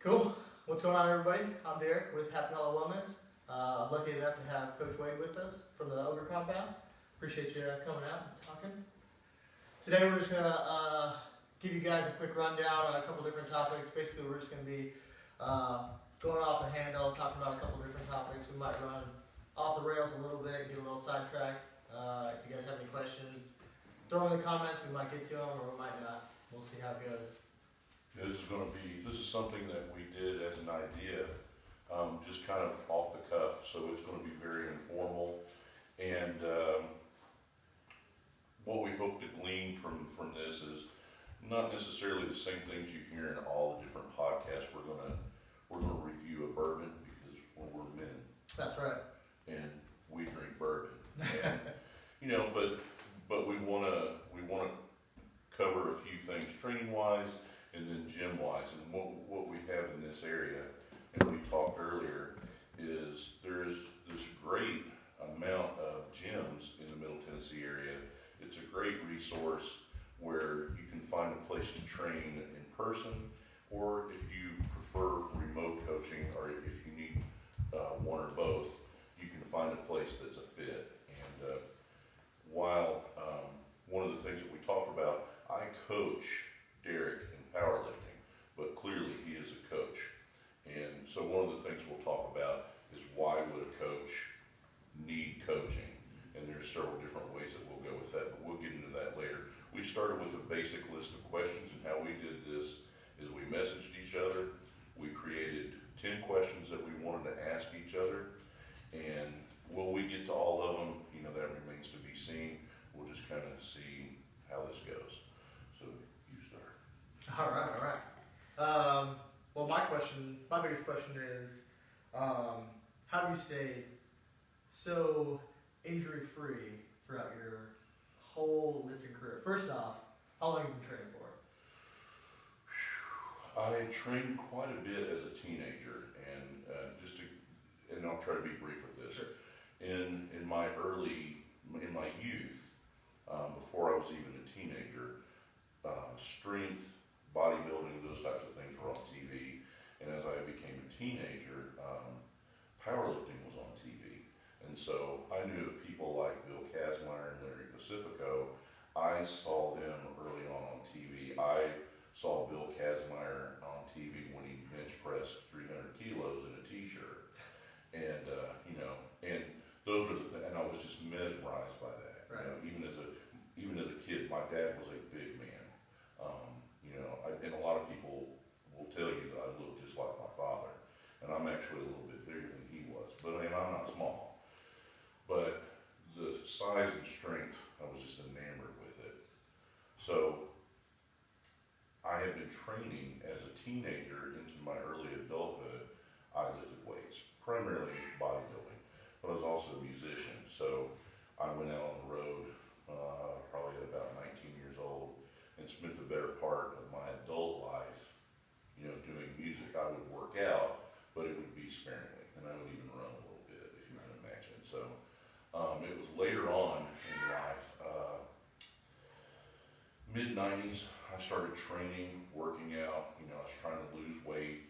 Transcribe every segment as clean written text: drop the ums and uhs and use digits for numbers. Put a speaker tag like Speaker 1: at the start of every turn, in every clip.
Speaker 1: Cool. What's going on, everybody? I'm Derek with Happy Hollow Wellness. Lucky enough to have Coach Wade with us from the Ogre Compound. Appreciate you coming out and talking. Today we're just going to give you guys a quick rundown on a couple different topics. Basically, we're just going to be going off the handle, talking about a couple different topics. We might run off the rails a little bit, get a little sidetracked. If you guys have any questions, throw in the comments. We might get to them or we might not. We'll see how it goes.
Speaker 2: This is something that we did as an idea, just kind of off the cuff, so it's going to be very informal. And what we hope to glean from this is not necessarily the same things you hear in all the different podcasts. We're gonna review a bourbon because we're men.
Speaker 1: That's right.
Speaker 2: And we drink bourbon. And, but we wanna cover a few things training wise. And then gym wise, and what we have in this area, and we talked earlier, is there is this great amount of gyms in the Middle Tennessee area. It's a great resource where you can find a place to train in person, or if you prefer remote coaching, or if you need one or both, you can find a place that's a fit. And while one of the things that we talked about, I coach Derek powerlifting, but clearly he is a coach. And so one of the things we'll talk about is why would a coach need coaching? And there's several different ways that we'll go with that, but we'll get into that later. We started with a basic list of questions, and how we did this is we messaged each other. We created 10 questions that we wanted to ask each other, and will we get to all of them? That remains to be seen. We'll just kind of see how this goes. So you start.
Speaker 1: All right. Well, my biggest question is, how do you stay so injury-free throughout your whole lifting career? First off, how long have you been training for?
Speaker 2: I trained quite a bit as a teenager, and and I'll try to be brief with this.
Speaker 1: Sure.
Speaker 2: In my youth, before I was even a teenager, strength, bodybuilding, those types of things were on TV. And as I became a teenager, powerlifting was on TV. And so I knew of people like Bill Kazmaier and Larry Pacifico. I saw them early on TV. I saw Bill Kazmaier on TV when he bench pressed 300 kilos in a t-shirt. And, and those are the things, and I was just mesmerized by that.
Speaker 1: Right.
Speaker 2: Even as a kid, my dad was a big man. And a lot of people will tell you that I look just like my father, and I'm actually a little bit bigger than he was, but I'm not small. But the size and strength, I was just enamored with it. So I had been training as a teenager into my early adulthood. I lifted weights, primarily bodybuilding, but I was also a musician. So I went out on the road probably at about 19 years old and spent the better part of my adult life, doing music. I would work out, but it would be sparingly, and I would even run a little bit, if you can imagine. So it was later on in life, mid-90s, I started training, working out. I was trying to lose weight.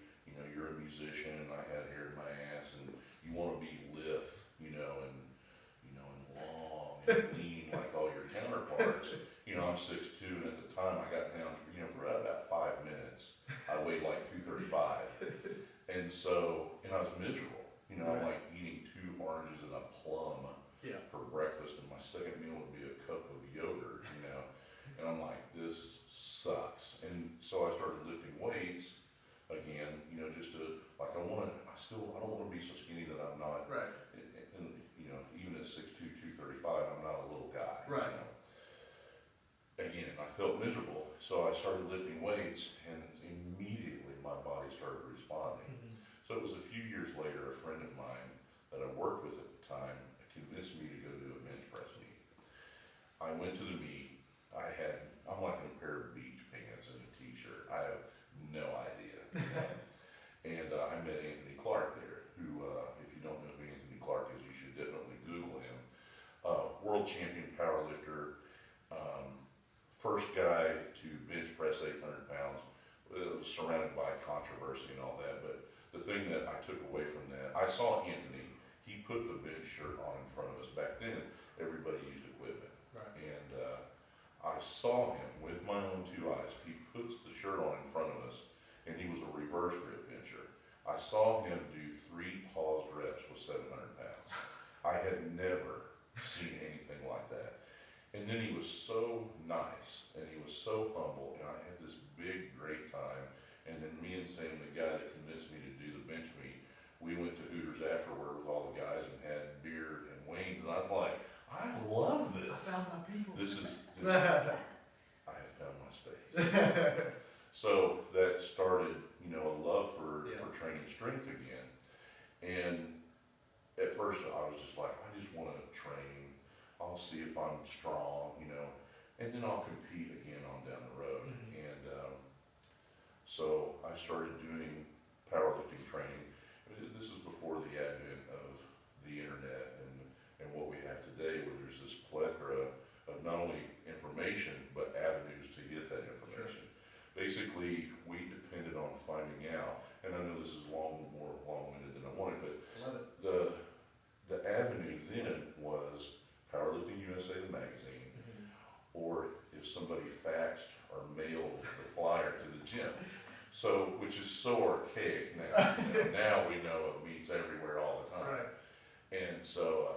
Speaker 2: You're a musician, and I had hair in my ass, and you want to be lithe, and long and lean like all your counterparts. I'm 6'2", and at the time I got down, for about 5 minutes, I weighed like 235. And I was miserable.
Speaker 1: Right.
Speaker 2: I'm like eating 2 oranges and a plum for breakfast, and my second meal would be a cup of yogurt, and I'm like, this sucks. And so I started lifting weights again, just to, like, I don't want to be so skinny that I'm not,
Speaker 1: Right.
Speaker 2: and even at 6'2", 235, I'm not a little guy.
Speaker 1: Right.
Speaker 2: Again, I felt miserable, so I started lifting weights, and immediately my body started responding.
Speaker 1: Mm-hmm.
Speaker 2: So it was a few years later, a friend of mine that I worked with at the time convinced me to go do a bench press meet. I went to the meet. I'm like in a pair of beach pants and a t-shirt. I have no idea. And I met Anthony Clark there, who, if you don't know who Anthony Clark is, you should definitely Google him. World champion powerlifter, first guy to bench press 800 pounds. It was was surrounded by controversy and all that, but the thing that I took away from that, I saw Anthony, he put the bench shirt on in front of us. Back then, everybody used equipment.
Speaker 1: Right.
Speaker 2: And I saw him with my own two eyes. He puts the shirt on in front of us, and he was a reverse grip bencher. I saw him do 3 paused reps with 700 pounds. I had never seen anything like that. And then he was so nice, and he was so humble, and I had this big, great time. And then me and Sam, the guy that convinced me to do the bench meet, we went to Hooters afterward with all the guys and had beer and wings, and I was like, I love this.
Speaker 1: I found my people.
Speaker 2: This I have found my space. So that started, you know, a love for training strength again. And at first I was just like, I just want to train. I'll see if I'm strong, you know, and then I'll compete again on down the road.
Speaker 1: Mm-hmm.
Speaker 2: And so I started doing powerlifting training. This is before the advent of the internet and what we have today, where there's this plethora of not only information, but avenues to get that information. Sure. Basically, we depended on finding out, and I know this is more long-winded than I wanted, but
Speaker 1: Love it.
Speaker 2: the avenue then was Powerlifting USA, the magazine, or if somebody faxed or mailed the flyer to the gym. So, which is so archaic now. You know, now we know it meets everywhere all the time.
Speaker 1: Right.
Speaker 2: And so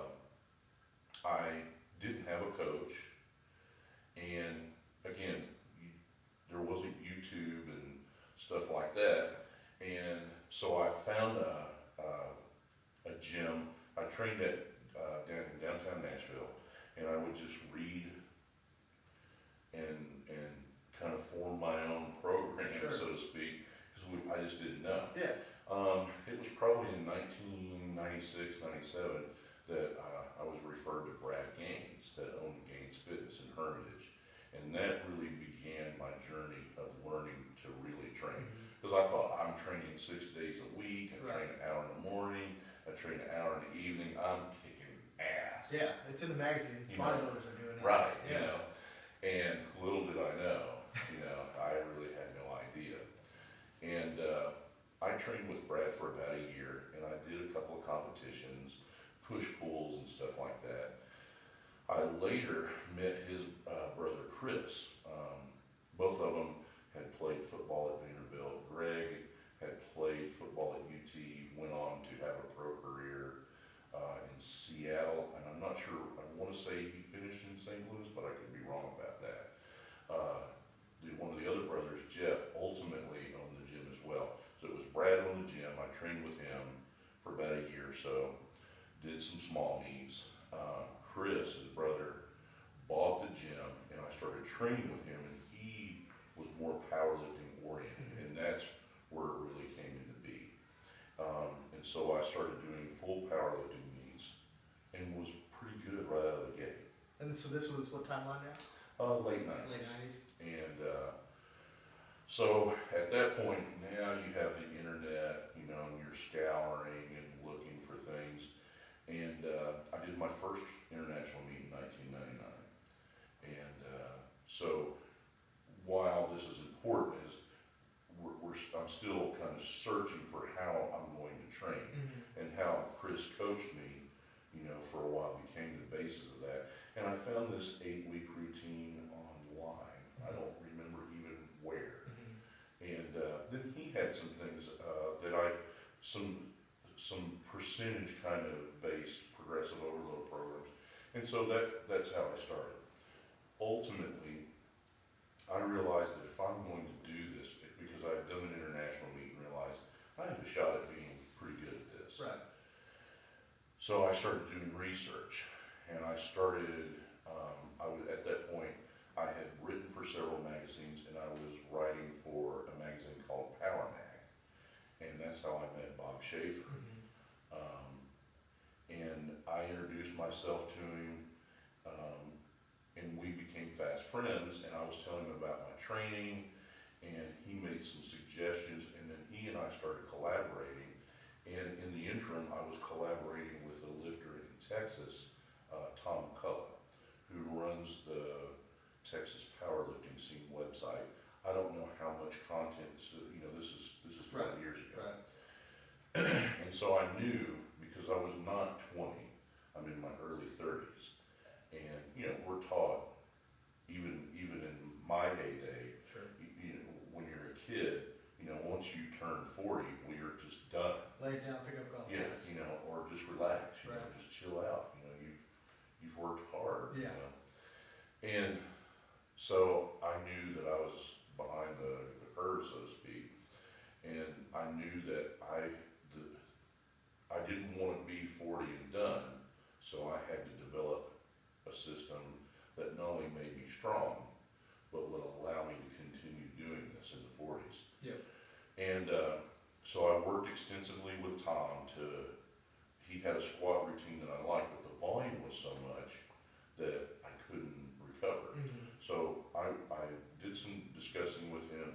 Speaker 2: I didn't have a coach, and again, there wasn't YouTube and stuff like that. And so I found a gym. I trained at downtown Nashville, and I would just read and kind of form my own program,
Speaker 1: Sure.
Speaker 2: so to speak, because I just didn't know.
Speaker 1: Yeah.
Speaker 2: It was probably in 1996, 97 that I was referred to Brad Gaines, that owned Gaines Fitness in Hermitage, and that really began my journey of learning to really train. Because I thought, I'm training 6 days a week, I train an hour in the morning, I train an hour in the evening, I'm kicking ass.
Speaker 1: Yeah, it's in the magazines. Bodybuilders are doing it.
Speaker 2: Right,
Speaker 1: Yeah.
Speaker 2: you know, and little did I know, you know, I really had no idea. And I trained with Brad for about a year, and I did a couple of competitions, push-pulls and stuff like that. I later met his brother Chris. Both of them had played football at Vanderbilt. Greg had played football at UT, went on to have a pro career in Seattle, and I'm not sure, I want to say he finished in St. Louis, but I could be wrong about that. One of the other brothers, Jeff, ultimately owned the gym as well. So it was Brad owned the gym. I trained with him for about a year or so, did some small meets. Chris, his brother, bought the gym, and I started training with him, and he was more powerlifting oriented, and that's where it really came into being. And so I started doing full powerlifting meets, and was pretty good right out of the gate.
Speaker 1: And so this was what timeline now?
Speaker 2: Late 90s.
Speaker 1: Late 90s.
Speaker 2: And so at that point, now you have the internet, you know, and you're scouring and looking for things. And I did my first international meet in 1999. And so while this is important, I'm still kind of searching for how I'm going to train, and how Chris coached me, you know, for a while became the basis of that. And I found this 8-week routine online. I don't remember even where. And then he had some things some percentage kind of based progressive overload programs. And so that's how I started. Ultimately, I realized that if I'm going to do this, because I've done an international meet and realized I have a shot at being pretty good at this.
Speaker 1: Right.
Speaker 2: So I started doing research, and I started, at that point, I had written for several magazines, and I was writing for a magazine called Power Mag, and that's how I met Bob Schaefer. And I introduced myself to him, and we became fast friends, and I was telling him about my training, and he made some suggestions, and then he and I started collaborating. And in the interim, I was collaborating with a lifter in Texas, Tom McCullough, who runs the Texas Powerlifting Scene website. I don't know how much content, so, you know, this is 12
Speaker 1: Right.
Speaker 2: years ago.
Speaker 1: Right.
Speaker 2: And so I knew, because I was not 20, I'm in my early 30s, and, you know, we're taught, even in my heyday,
Speaker 1: Sure.
Speaker 2: you know, when you're a kid, you know, once you turn 40, well, you're just done.
Speaker 1: Lay it down, pick up golf.
Speaker 2: Yeah,
Speaker 1: clubs.
Speaker 2: you know, or just relax, you know,
Speaker 1: Right.
Speaker 2: just chill out, you know, you've worked hard, you
Speaker 1: Yeah.
Speaker 2: know. And so I knew that I was behind the curve, so to speak, and I knew that I didn't want to be 40 and done, so I had to develop a system that not only made me strong, but would allow me to continue doing this in the 40s.
Speaker 1: Yep.
Speaker 2: And so I worked extensively with Tom he had a squat routine that I liked, but the volume was so much that I couldn't recover.
Speaker 1: Mm-hmm.
Speaker 2: So I did some discussions with him.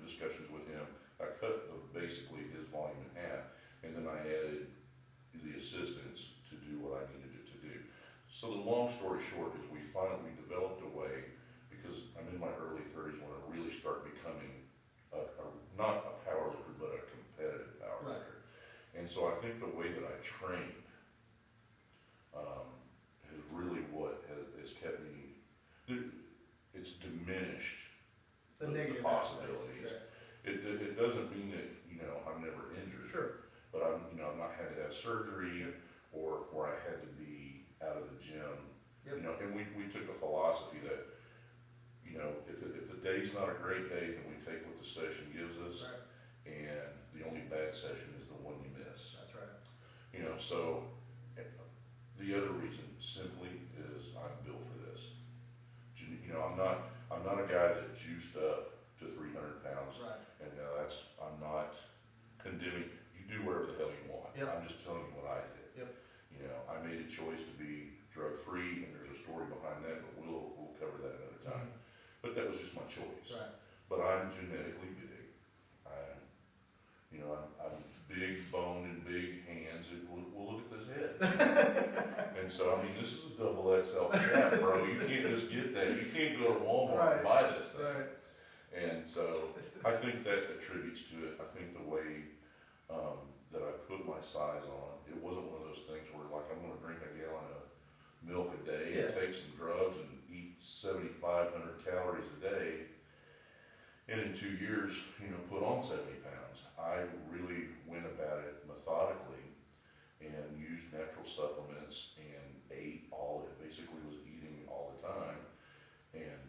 Speaker 2: I cut basically his volume in half, and then I added the assistants to do what I needed it to do. So the long story short is we finally developed a way, because I'm in my early 30s when I really start becoming not a power lifter, but a competitive power
Speaker 1: Right.
Speaker 2: lifter. And so I think the way that I trained is really what has kept me. It's diminished
Speaker 1: The
Speaker 2: the
Speaker 1: negative
Speaker 2: possibilities.
Speaker 1: aspects.
Speaker 2: It doesn't mean that, you know, I'm never injured,
Speaker 1: Sure.
Speaker 2: but I've not had to have surgery or where I had to be out of the gym.
Speaker 1: Yep.
Speaker 2: You know, and we took a philosophy that, you know, if the day's not a great day, then we take what the session gives us,
Speaker 1: Right.
Speaker 2: and the only bad session is the one you miss.
Speaker 1: That's right.
Speaker 2: You know, so the other reason simply is I'm built for this. You know, I'm not a guy that juiced up to 300 pounds,
Speaker 1: Right.
Speaker 2: and I'm not condemning. You do whatever the hell you want.
Speaker 1: Yep.
Speaker 2: I'm just telling you what I did.
Speaker 1: Yep.
Speaker 2: You know, I made a choice to be drug free, and there's a story behind that, but we'll cover that another time. But that was just my choice.
Speaker 1: Right.
Speaker 2: But I'm genetically big. I'm big boned and big hands. We'll look at this head. And so, I mean, this is a double XL strap, bro. You can't just get that. You can't go to Walmart and buy this thing.
Speaker 1: Right.
Speaker 2: And so, I think that attributes to it. I think the way that I put my size on, it wasn't one of those things where, like, I'm going to drink a gallon of milk a day
Speaker 1: Yeah.
Speaker 2: and take some drugs and eat 7,500 calories a day, and in 2 years, you know, put on 70 pounds. I really went about it methodically and used natural supplements and basically was eating all the time. And,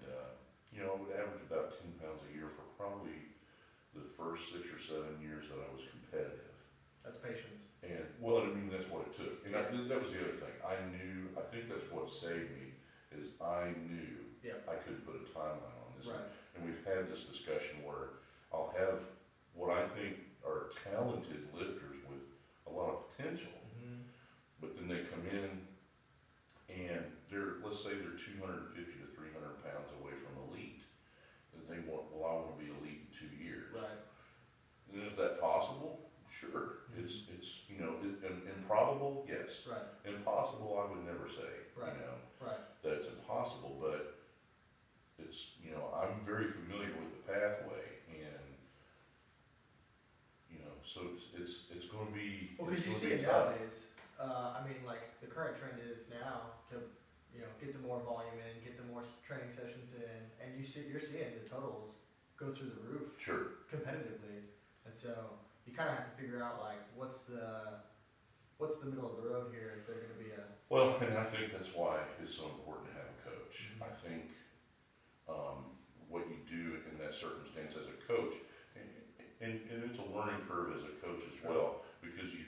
Speaker 2: you know, I would average about 10 pounds a year for probably the first 6 or 7 years that I was competitive.
Speaker 1: That's patience.
Speaker 2: And, well, I mean, that's what it took. And that was the other thing. I think that's what saved me, is I knew
Speaker 1: Yep.
Speaker 2: I couldn't put a timeline on this.
Speaker 1: Right.
Speaker 2: And we've had this discussion where I'll have what I think are talented lifters with a lot of potential,
Speaker 1: Mm-hmm.
Speaker 2: but then they come in and let's say they're 250 to 300 pounds away from elite. And they want, well, I want to be elite in 2 years.
Speaker 1: Right.
Speaker 2: And is that possible? Sure. It's you know, improbable, yes.
Speaker 1: Right.
Speaker 2: Impossible, I would never say.
Speaker 1: Right.
Speaker 2: You know,
Speaker 1: Right.
Speaker 2: that it's impossible, but it's, you know, I'm very familiar with the pathway, and, you know, so it's going to be.
Speaker 1: Well, because you
Speaker 2: it's
Speaker 1: see
Speaker 2: gonna
Speaker 1: it
Speaker 2: be tough.
Speaker 1: nowadays. I mean, like the current trend is now to, you know, get the more volume in, get the more training sessions in, and you're seeing the totals go through the roof
Speaker 2: Sure.
Speaker 1: competitively, and so you kind of have to figure out like what's the middle of the road here. Is there going to be a
Speaker 2: Well, and I think that's why it's so important to have a coach.
Speaker 1: Mhm.
Speaker 2: I think what you do in that circumstance as a coach, and it's a learning curve as a coach as well, because you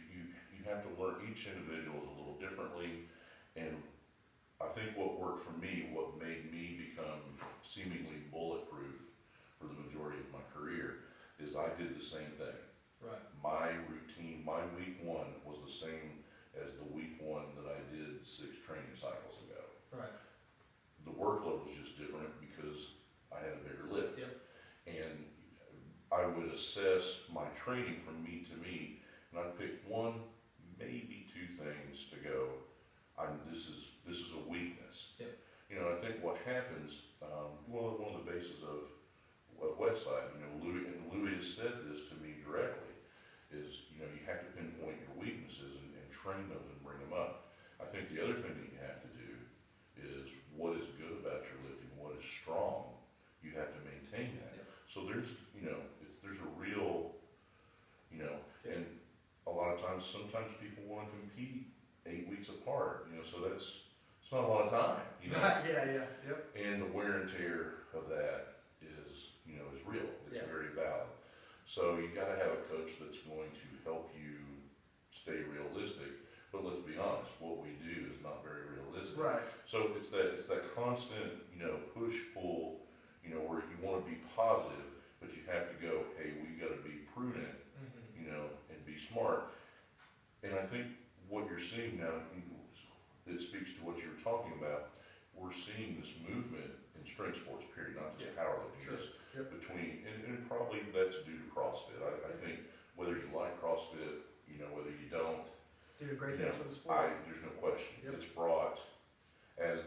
Speaker 2: have to learn, each individual is a little differently, and I think what worked for me, what made me become seemingly bulletproof for the majority of my career, is I did the same thing.
Speaker 1: right?
Speaker 2: My routine, my week one was the same as the week one that I did 6 training cycles ago.
Speaker 1: Right.
Speaker 2: The workload was just different because I had a bigger lift.
Speaker 1: Yep.
Speaker 2: And I would assess my training from meet to meet, and I'd pick 1, maybe 2 things to go, this is a weakness.
Speaker 1: Yep.
Speaker 2: You know, I think what happens, one of the bases of Westside. You know, Louis has said this to me directly, is, you know, you have to pinpoint your weaknesses and train those and bring them up. I think the other thing that you have to do is what is good about your lifting, what is strong, you have to maintain that.
Speaker 1: Yep.
Speaker 2: So there's, you know, there's a real, you know, and a lot of times, sometimes people want to compete 8 weeks apart, you know, so it's not a lot of time, you know.
Speaker 1: Right, yeah, yep.
Speaker 2: And the wear and tear of that is, you know, is real. It's
Speaker 1: Yeah.
Speaker 2: very valid. So you got to have a coach that's going to help you stay realistic. But let's be honest, what we do is not very realistic.
Speaker 1: Right.
Speaker 2: So it's that constant, you know, push pull, you know, where you want to be positive, but you have to go, hey, we got to be prudent,
Speaker 1: Mm-hmm.
Speaker 2: you know, and be smart. And I think what you're seeing now, it speaks to what you were talking about. We're seeing this movement in strength sports, period, not just powerlifting.
Speaker 1: Sure.
Speaker 2: Just
Speaker 1: Yep.
Speaker 2: between, and probably that's due to CrossFit. I think whether you like CrossFit, you know, whether you don't,
Speaker 1: Doing great
Speaker 2: you
Speaker 1: things
Speaker 2: know,
Speaker 1: for the sport.
Speaker 2: there's no question.
Speaker 1: Yep.
Speaker 2: It's brought, as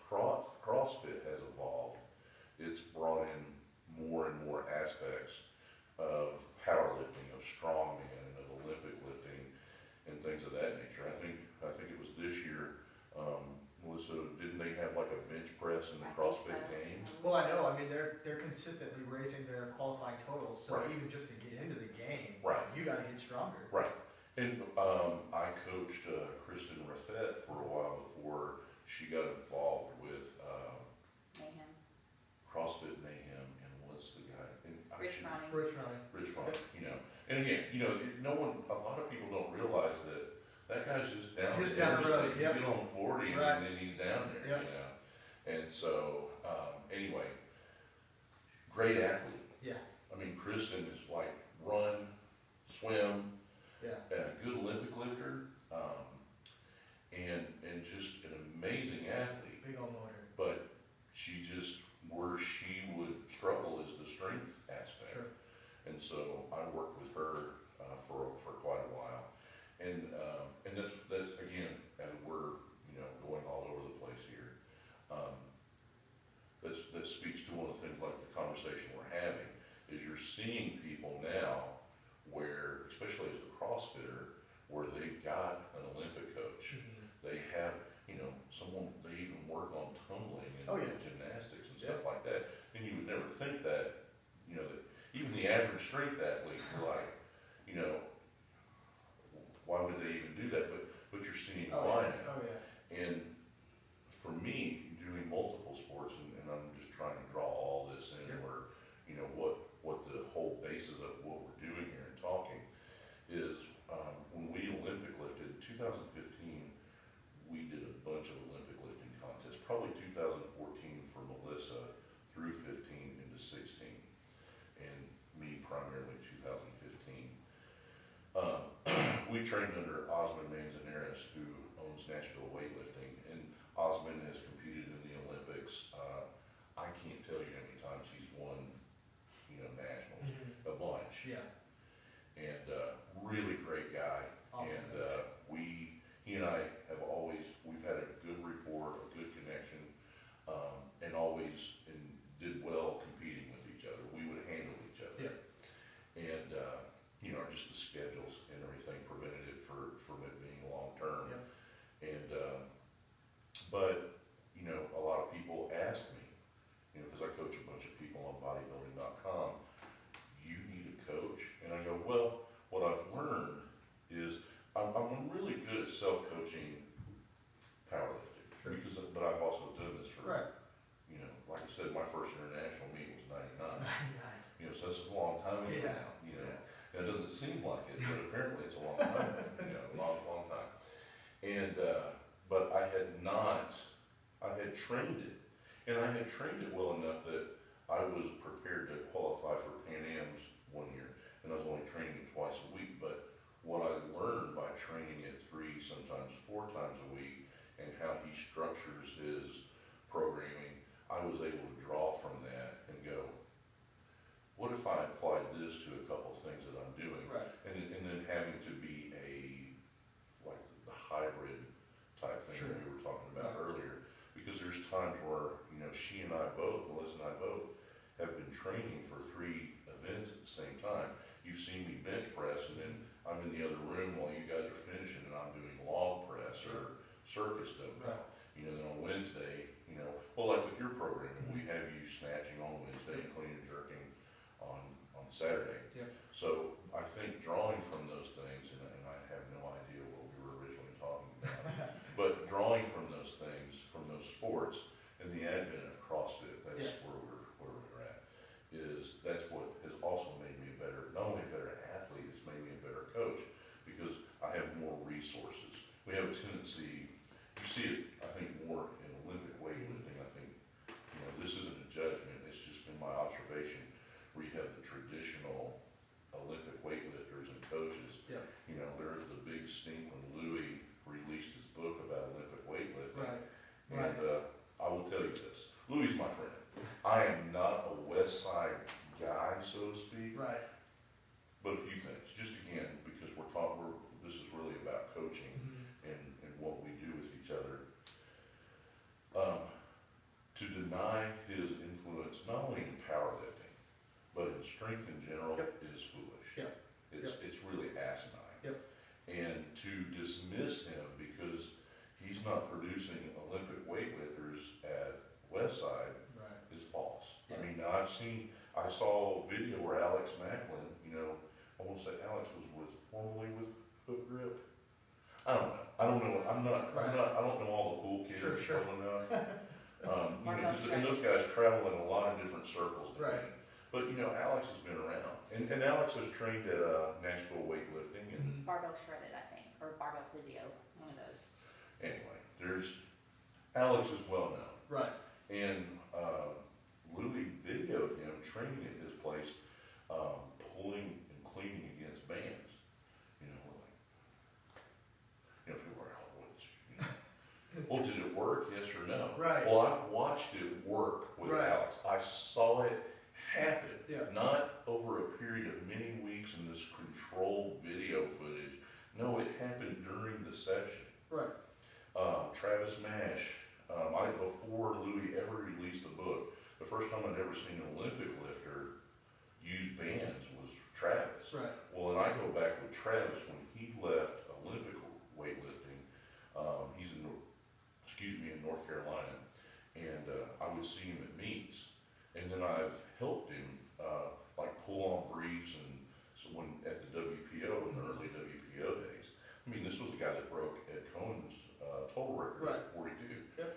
Speaker 2: CrossFit has evolved, it's brought in more and more aspects of powerlifting, of strongman, and of Olympic lifting, and things of that nature. I think it was this year, Melissa, didn't they have like a bench press in the
Speaker 3: I think
Speaker 2: CrossFit
Speaker 3: so.
Speaker 2: Games?
Speaker 1: Well, I know. I mean, they're consistently raising their qualifying totals. So
Speaker 2: Right.
Speaker 1: even just to get into the game,
Speaker 2: Right.
Speaker 1: you got to get stronger.
Speaker 2: Right. And I coached Kristen Raffet for a while before she got involved with
Speaker 3: Mayhem.
Speaker 2: CrossFit Mayhem, and what's the guy? And
Speaker 3: Rich Ronnie.
Speaker 1: First running.
Speaker 2: Rich Fromm, you know. And again, you know, a lot of people don't realize that guy's just down.
Speaker 1: Just
Speaker 2: there.
Speaker 1: down the road,
Speaker 2: You
Speaker 1: yep.
Speaker 2: get on 40
Speaker 1: Right.
Speaker 2: and then he's down there,
Speaker 1: Yep.
Speaker 2: you know. And so, anyway, great athlete.
Speaker 1: Yeah.
Speaker 2: I mean, Kristen is like run, swim,
Speaker 1: Yeah.
Speaker 2: a good Olympic lifter, and just an amazing athlete.
Speaker 1: Big old motor.
Speaker 2: But she just, where she would struggle is the strength aspect.
Speaker 1: Sure.
Speaker 2: And so I worked with her for quite a while, and that's again, as we're, you know, going all over the place here, that speaks to one of the things, like the conversation we're having, is you're seeing people now where, especially as a CrossFitter, where they've got an Olympic coach, they have, you know, they even work on tumbling and
Speaker 1: Oh, yeah.
Speaker 2: gymnastics and stuff like that, and you would never think that, you know, that even the average strength athlete, you're like, you know, why would they even do that? But you're seeing
Speaker 1: Oh,
Speaker 2: why
Speaker 1: yeah.
Speaker 2: now.
Speaker 1: Oh, yeah.
Speaker 2: And for me, doing multiple sports, and I'm just trying to draw all this in,
Speaker 1: Yeah.
Speaker 2: where, you know, what the whole basis of what we're doing here and talking is, when we Olympic lifted, in 2015, we did a bunch of Olympic lifting contests, probably 2014 for Melissa, through 15 into 16, and me primarily 2015. We trained under Osman Manzanares, who owns Nashville Weightlifting, and Osman has competed in the Olympics. I can't tell you how many times he's won, you know, nationals, a bunch.
Speaker 1: Yeah.
Speaker 2: And really great guy.
Speaker 1: Awesome.
Speaker 2: And he and I have we've had a good rapport, a good connection, and always did well competing with each other. We would handle each other.
Speaker 1: Yeah.
Speaker 2: And you know, just the schedules and everything prevented it from it being long term.
Speaker 1: Yeah.
Speaker 2: And but you know, a lot of people ask me, you know, because I coach a bunch of people on bodybuilding.com, you need a coach? And I go, well, what I've learned is I'm really good at self-coaching powerlifting.
Speaker 1: Sure.
Speaker 2: But I've also done this for,
Speaker 1: Right.
Speaker 2: you know, like I said, my first international meet was 99. You know, so this is a long time ago
Speaker 1: Yeah.
Speaker 2: now, you know. And it doesn't seem like it, but apparently it's a long time, you know, long time. And, but I had trained it, and I had trained it well enough that I was prepared to qualify for Pan Am's one year, and I was only training it twice a week. But what I learned by training it 3, sometimes 4 times a week, and how he structures his programming, I was able to draw from that and go, what if I applied this to a couple of things that I'm doing?
Speaker 1: Right.
Speaker 2: And then having to be like the hybrid type thing
Speaker 1: Sure.
Speaker 2: that we were talking about
Speaker 1: Right.
Speaker 2: earlier. Because there's times where, you know, Melissa and I both have been training I'm in the other room while you guys are finishing and I'm doing log press or circus dumbbell. You know, then on Wednesday, you know, well, like with your program, we have you snatching on Wednesday and clean and jerking on Saturday.
Speaker 1: Yeah.
Speaker 2: So I think drawing from those things, and I have no idea what we were originally talking about, but drawing from those things, from those sports, and the advent of CrossFit, that's where we're at, is that's what has also made me a better, not only a better athlete, it's made me a better coach, because I have more resources. We have a tendency, you see it, I think, more in Olympic weightlifting. I think, you know, this isn't a judgment, it's just in my observation, where you have the traditional Olympic weightlifters and coaches.
Speaker 1: Yeah.
Speaker 2: You know, there was the big stink when Louis released his book about Olympic weightlifting.
Speaker 1: Right.
Speaker 2: And I will tell you this, Louis is my friend. I am not a West Side guy, so to speak,
Speaker 1: Right.
Speaker 2: but a few things. Just again, because this is really about coaching and what we do with each other. To deny his influence, not only in powerlifting, but in strength in general, is foolish.
Speaker 1: Yep.
Speaker 2: It's really asinine.
Speaker 1: Yep.
Speaker 2: And to dismiss him because he's not producing Olympic weightlifters at Westside
Speaker 1: Right.
Speaker 2: is false.
Speaker 1: Yeah.
Speaker 2: I mean, I saw a video where Alex Macklin, you know, I want to say Alex was formerly with Hook Grip. I don't know. I don't know all the cool kids.
Speaker 1: Sure.
Speaker 2: Well enough. You know,
Speaker 3: Marco
Speaker 2: 'cause- and those guys travel in a lot of different circles.
Speaker 1: Right.
Speaker 2: But you know, Alex has been around, and Alex has trained at Nashville weightlifting, and
Speaker 3: Barbell shredded, I think, or barbell physio, one of those.
Speaker 2: anyway, Alex is well known.
Speaker 1: Right.
Speaker 2: And Louis videoed him training at his place, pulling and cleaning against bands. You know, we're like, you know, people are, oh, what's, you know, well, did it work? Yes or no?
Speaker 1: Right.
Speaker 2: Well, I watched it work with
Speaker 1: Right.
Speaker 2: Alex. I saw it happen.
Speaker 1: Yeah.
Speaker 2: Not over a period of many weeks in this controlled video footage. No, it happened during the session.
Speaker 1: Right.
Speaker 2: Travis Mash, before Louis ever released the book, the first time I'd ever seen an Olympic lifter use bands was Travis.
Speaker 1: Right.
Speaker 2: Well, and I go back with Travis when he left Olympic weightlifting. He's in North Carolina, and I would see him at meets, and then I've helped him like pull on briefs, and so when at the WPO in the early WPO days. I mean, this was a guy that broke Ed Cohen's total record
Speaker 1: Right.
Speaker 2: at 42.
Speaker 1: Yep.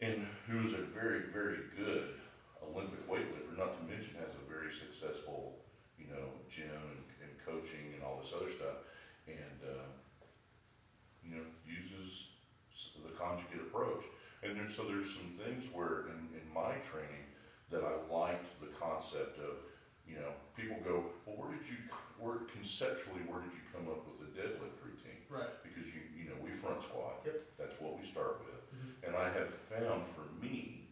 Speaker 2: And who is a very, very good Olympic weightlifter, not to mention has a very successful, you know, gym and coaching and all this other stuff, and, you know, uses the conjugate approach. And so there's some things where in my training that I liked the concept of, you know, people go, well, where did you come up with the deadlift routine?
Speaker 1: Right.
Speaker 2: Because you know, we front squat.
Speaker 1: Yep.
Speaker 2: That's what we start with.
Speaker 1: Mm-hmm.
Speaker 2: And I have found for me,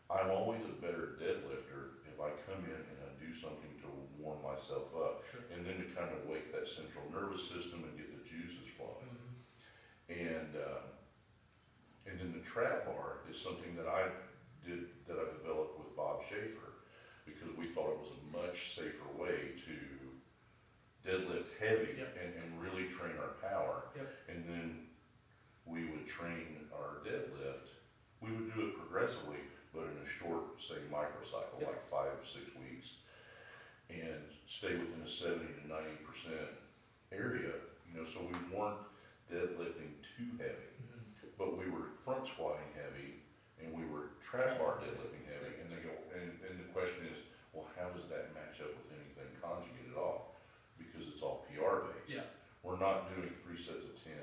Speaker 2: I'm always a better deadlifter if I come in and I do something to warm myself up,
Speaker 1: Sure.
Speaker 2: and then to kind of wake that central nervous system and get the juices flowing. And then the trap bar is something that I developed with Bob Schaefer, because we thought it was a much safer way to deadlift heavy.
Speaker 1: Yep.
Speaker 2: and really train our power.
Speaker 1: Yep.
Speaker 2: And then we would train our deadlift. We would do it progressively, but in a short, say, microcycle,
Speaker 1: Yep.
Speaker 2: like 5-6 weeks, and stay within a 70 to 90% area. You know, so we weren't deadlifting too heavy, but we were front squatting heavy, and we were trap bar deadlifting heavy. And they go, and the question is, well, how does that match up with anything conjugate at all? Because it's all PR based.
Speaker 1: Yeah.
Speaker 2: We're not doing 3 sets of 10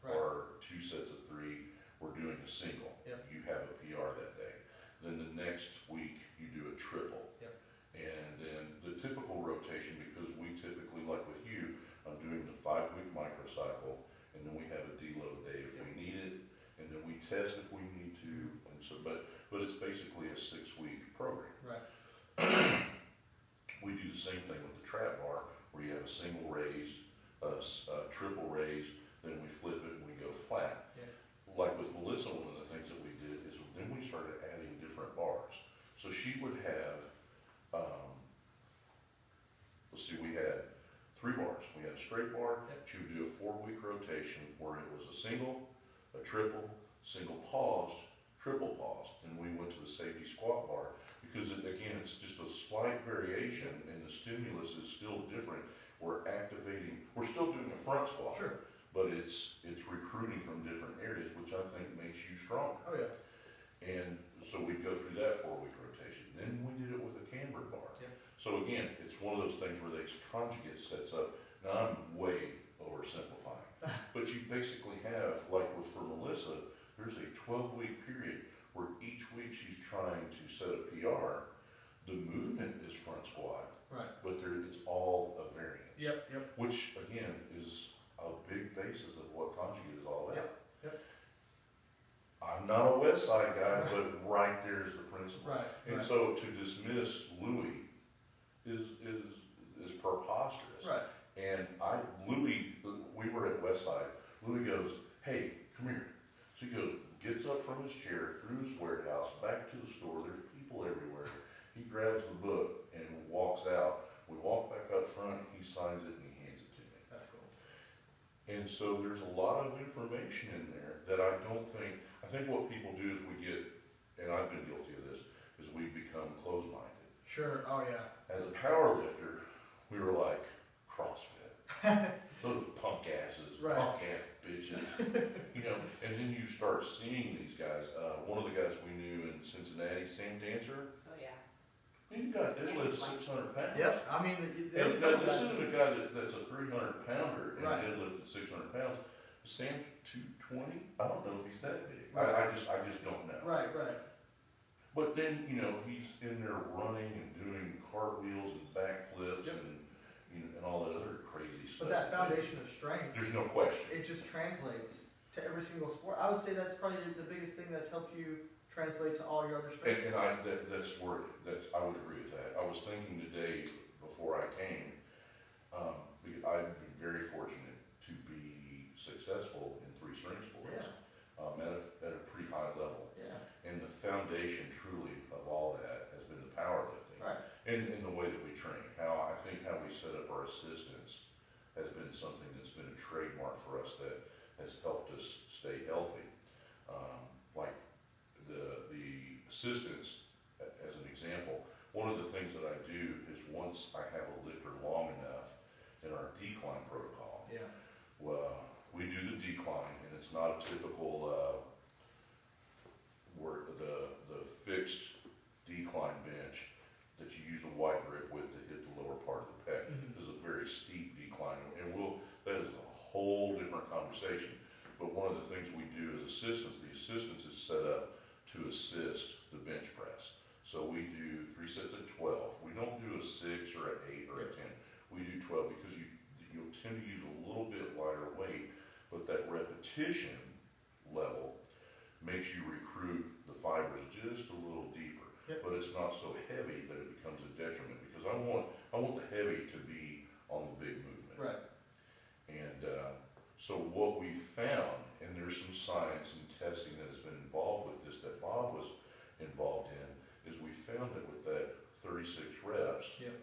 Speaker 1: Right.
Speaker 2: or 2 sets of 3. We're doing a single.
Speaker 1: Yep.
Speaker 2: You have a PR that day. Then the next week you do a triple.
Speaker 1: Yep.
Speaker 2: And then the typical rotation, because we typically, like with you, I'm doing the 5-week microcycle, and then we have a deload day if we need it, and then we test if we need to, and so, but it's basically a 6-week program.
Speaker 1: Right.
Speaker 2: We do the same thing with the trap bar, where you have a single raise, a triple raise, then we flip it and we go flat.
Speaker 1: Yeah.
Speaker 2: Like with Melissa, one of the things that we did is then we started adding different bars. So she would have, let's see, we had 3 bars. We had a straight bar.
Speaker 1: Yep.
Speaker 2: She would do a 4-week rotation where it was a single, a triple, single paused, triple paused, and we went to the safety squat bar because again, it's just a slight variation and the stimulus is still different. We're activating, we're still doing a front squat,
Speaker 1: Sure.
Speaker 2: but it's recruiting from different areas, which I think makes you stronger.
Speaker 1: Oh yeah.
Speaker 2: And so we'd go through that 4-week rotation. Then we did it with a camber bar.
Speaker 1: Yep.
Speaker 2: So again, it's one of those things where the conjugate sets up. Now I'm way oversimplifying, but you basically have, like for Melissa, there's a 12-week period where each week she's trying to set a PR. The movement is front squat,
Speaker 1: Right.
Speaker 2: but it's all a variance.
Speaker 1: Yep. Yep.
Speaker 2: Which again is a big basis of what conjugate is all about.
Speaker 1: Yep.
Speaker 2: I'm not a West Side guy, but right there's the principle.
Speaker 1: Right.
Speaker 2: And
Speaker 1: Right.
Speaker 2: so to dismiss Louis is preposterous.
Speaker 1: Right.
Speaker 2: And Louis, we were at West Side. Louis goes, "Hey, come here." So he gets up from his chair, through his warehouse, back to the store. There's people everywhere. He grabs the book and walks out. We walk back up front. He signs it and he hands it to me.
Speaker 1: That's cool.
Speaker 2: And so there's a lot of information in there that I think what people do is we get, and I've been guilty of this, is we become closed-minded.
Speaker 1: Sure. Oh yeah.
Speaker 2: As a power lifter, we were like, CrossFit. Those punk asses,
Speaker 1: Right.
Speaker 2: punk ass bitches. And then you start seeing these guys. One of the guys we knew in Cincinnati, Sam Dancer,
Speaker 3: Oh, yeah.
Speaker 2: he got deadlift 600 pounds.
Speaker 1: Yep. I mean, there's
Speaker 2: And
Speaker 1: no
Speaker 2: this isn't a guy that's a 300 pounder and
Speaker 1: Right.
Speaker 2: deadlifted 600 pounds. Sam's 220. I don't know if he's that big.
Speaker 1: Right.
Speaker 2: I just don't know.
Speaker 1: Right. Right.
Speaker 2: But then he's in there running and doing cartwheels and backflips
Speaker 1: Yep.
Speaker 2: and all that other crazy stuff.
Speaker 1: But that foundation of strength,
Speaker 2: There's no question.
Speaker 1: it just translates to every single sport. I would say that's probably the biggest thing that's helped you translate to all your other strengths.
Speaker 2: And I would agree with that. I was thinking today before I came, because I've been very fortunate to be successful in 3 strength sports at a pretty high level.
Speaker 1: Yeah.
Speaker 2: And the foundation truly of all that has been the powerlifting.
Speaker 1: Right.
Speaker 2: And in the way that we train. I think how we set up our assistants has been something that's been a trademark for us that has helped us stay healthy. Like the assistants, as an example, one of the things that I do is once I have a lifter long enough in our decline protocol,
Speaker 1: Yeah.
Speaker 2: well, we do the decline, and it's not a typical work, the fixed decline bench that you use a wide grip with to hit the lower part of the pec.
Speaker 1: Mhm.
Speaker 2: This is a very steep decline, and that is a whole different conversation. But one of the things we do as assistants, the assistants is set up to assist the bench press. So we do 3 sets of 12. We don't do a 6 or an 8 or a 10. We do 12 because you'll tend to use a little bit lighter weight, but that repetition level makes you recruit the fibers just a little deeper.
Speaker 1: Yep.
Speaker 2: But it's not so heavy that it becomes a detriment, because I want the heavy to be on the big movement.
Speaker 1: Right.
Speaker 2: And so what we found, and there's some science and testing that has been involved with this that Bob was involved in, is we found that with that 36 reps,
Speaker 1: Yep.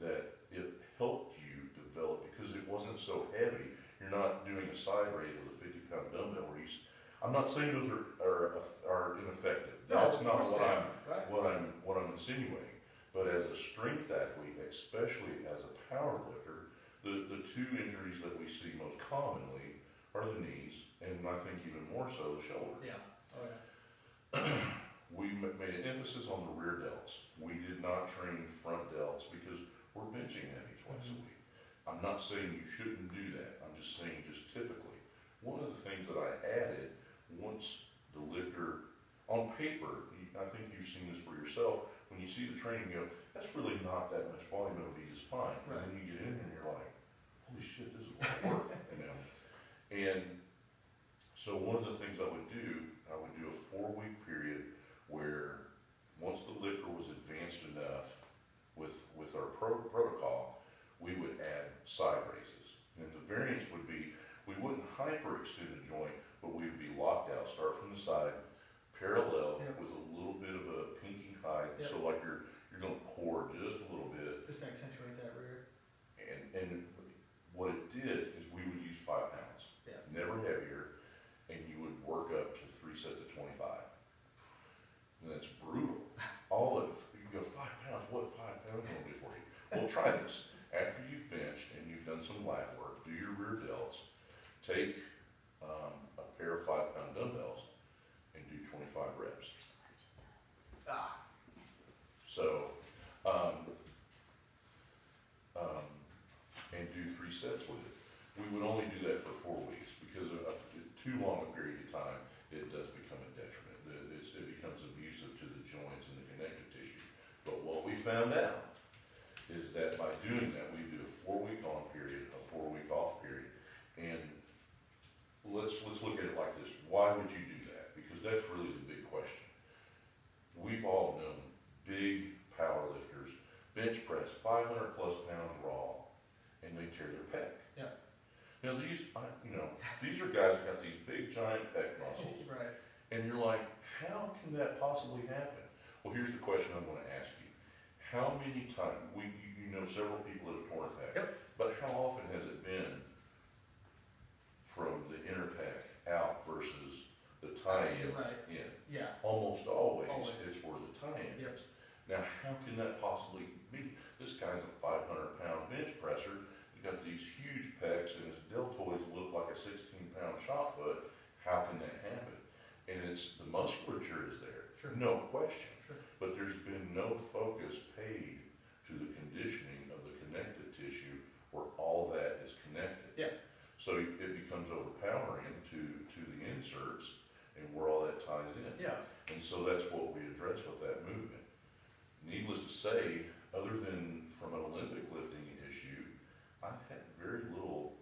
Speaker 2: that it helped you develop, because it wasn't so heavy. You're not doing a side raise with a 50-pound dumbbell where I'm not saying those are ineffective. That's not what I'm insinuating. But as a strength athlete, especially as a power lifter, the 2 injuries that we see most commonly are the knees, and I think even more so the shoulders.
Speaker 1: Yeah. Oh yeah.
Speaker 2: We made an emphasis on the rear delts. We did not train front delts because we're benching heavy twice a week. I'm not saying you shouldn't do that. I'm just saying just typically. One of the things that I added, once the lifter, on paper, I think you've seen this for yourself, when you see the training, you go, that's really not that much volume, it'll be just fine.
Speaker 1: Right.
Speaker 2: And then you get in and you're like, holy shit, this is a lot of work, And so one of the things I would do a 4-week period where once the lifter was advanced enough with our protocol, we would add side raises. And the variance would be, we wouldn't hyperextend the joint, but we would be locked out, start from the side, parallel
Speaker 1: Yep.
Speaker 2: with a little bit of a pinky height,
Speaker 1: Yep.
Speaker 2: so like you're gonna core just a little bit.
Speaker 1: Just to accentuate that rear.
Speaker 2: And what it try this. After you've benched and you've done some lat work, do your rear delts, take a pair of 5-pound dumbbells and do 25 reps.
Speaker 1: Ah,
Speaker 2: So, and do 3 sets with it. We would only do that for 4 weeks because of too long a period of time, it does become a detriment. It becomes abusive to the joints and the connective tissue. But what we found out is that by doing that, we do a 4-week on period, a 4-week off period, and let's look at it like this. Why would you do that? Because that's really the big question. We've all known big power lifters bench press 500 plus pounds raw, and they tear their pec.
Speaker 1: Yeah.
Speaker 2: Now these are guys that got these big giant pec muscles,
Speaker 1: right.
Speaker 2: and you're like, how can that possibly happen? Well, here's the question I'm going to ask you: how many times you know several people that have torn pec,
Speaker 1: Yep.
Speaker 2: but how often has it been from the inner pec out versus the tie-in
Speaker 1: Right.
Speaker 2: in?
Speaker 1: Yeah.
Speaker 2: Almost always,
Speaker 1: Always.
Speaker 2: it's where the tie-in
Speaker 1: Yep.
Speaker 2: is. Now, how can that possibly be? This guy's a 500-pound bench presser. He's got these huge pecs, and his deltoids look like a 16-pound shot put. How can that happen? And it's the musculature is there,
Speaker 1: Sure.
Speaker 2: no question.
Speaker 1: Sure.
Speaker 2: But there's been no focus paid to the conditioning of the connective tissue where all that is connected.
Speaker 1: Yeah.
Speaker 2: So it becomes overpowering to the inserts and where all that ties in.
Speaker 1: Yeah.
Speaker 2: And so that's what we address with that movement. Needless to say, other than from an Olympic lifting issue, I've had very little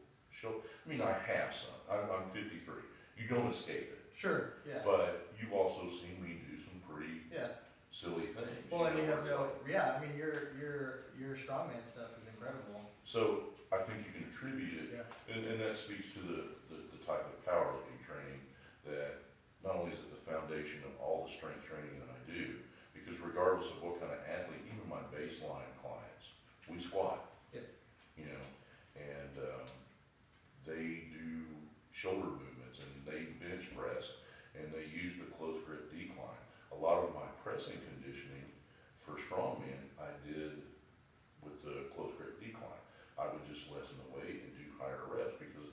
Speaker 2: I have some. I'm 53. You don't escape it.
Speaker 1: Sure. Yeah.
Speaker 2: But you've also seen me do some pretty
Speaker 1: Yeah.
Speaker 2: silly things.
Speaker 1: Well, and you have
Speaker 2: where it's
Speaker 1: no.
Speaker 2: like-
Speaker 1: Yeah. I mean, your strongman stuff is incredible.
Speaker 2: So I think you can attribute it,
Speaker 1: Yeah.
Speaker 2: and that speaks to the type of powerlifting training that not only is it the foundation of all the strength training that I do, because regardless of what kind of athlete, even my baseline clients, we squat.
Speaker 1: Yeah.
Speaker 2: You know, and they do shoulder movements and they bench press and they use the close grip decline. A lot of my pressing conditioning for strongmen I did with the close grip decline. I would just lessen the weight and do higher reps because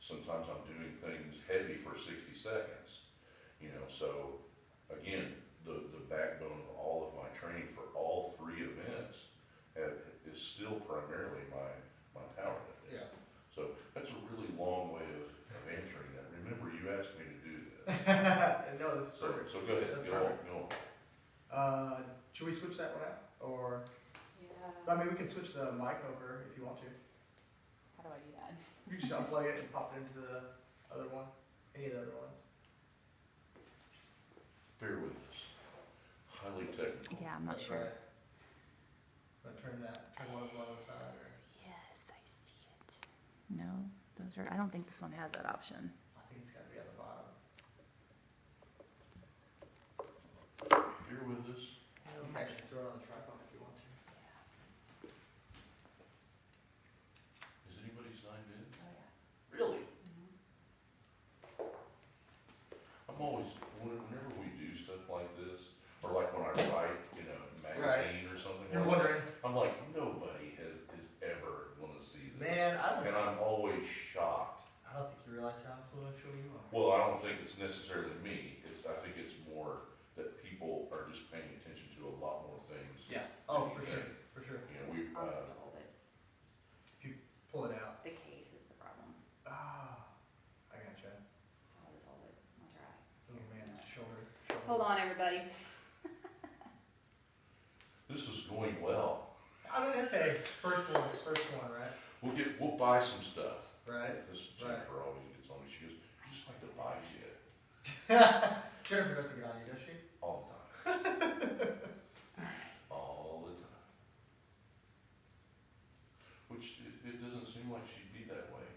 Speaker 2: sometimes I'm doing things heavy for 60 seconds. You know, so again, the backbone of all of my training for all 3 events is still primarily my powerlifting.
Speaker 1: Yeah.
Speaker 2: So that's a really long way of answering that. Remember, you asked me to do this.
Speaker 1: No, that's
Speaker 2: So,
Speaker 1: perfect.
Speaker 2: so go ahead,
Speaker 1: That's
Speaker 2: go on,
Speaker 1: perfect.
Speaker 2: go on.
Speaker 1: Should we switch that one out, or
Speaker 3: Yeah.
Speaker 1: I mean, we can switch the mic over if you want to.
Speaker 3: How do I do that?
Speaker 1: You just unplug it and pop it into the other one. Any of the other ones.
Speaker 2: Bear with us. Highly technical.
Speaker 3: Yeah, I'm not
Speaker 1: That's
Speaker 3: sure.
Speaker 1: right. Turn one of them on the side, or
Speaker 3: Yes, I see it. No, those are. I don't think this one has that option.
Speaker 1: I think it's got to be on the bottom.
Speaker 2: Bear with us.
Speaker 1: You can actually throw it on the tripod if you want to.
Speaker 2: Is anybody signed in?
Speaker 3: Oh yeah.
Speaker 2: Really? I'm always, whenever we do stuff like this, or like when I write in a magazine or something
Speaker 1: You're
Speaker 2: like that,
Speaker 1: wondering,
Speaker 2: I'm like, nobody is ever gonna see this.
Speaker 1: man.
Speaker 2: And I'm always shocked.
Speaker 1: I don't think you realize how influential you are.
Speaker 2: Well, I don't think it's necessarily me. I think it's more that people are just paying attention to a lot more things.
Speaker 1: Yeah. Oh,
Speaker 2: than
Speaker 1: for
Speaker 2: you
Speaker 1: sure,
Speaker 2: think.
Speaker 1: for sure.
Speaker 2: You know, we,
Speaker 3: I'll just have to hold it.
Speaker 1: Pull it out.
Speaker 3: The case is the problem.
Speaker 1: Ah, I gotcha.
Speaker 3: So I'll just hold it. I'll try.
Speaker 1: Oh man, shoulder.
Speaker 3: Hold on, everybody.
Speaker 2: this is going well.
Speaker 1: I mean, okay. First one, right?
Speaker 2: We'll buy some stuff.
Speaker 1: Right.
Speaker 2: This Jennifer always gets on me. She goes, "You just like to buy shit
Speaker 1: Jennifer doesn't get on you, does she?
Speaker 2: all the time, all the time." Which it doesn't seem like she'd be that way.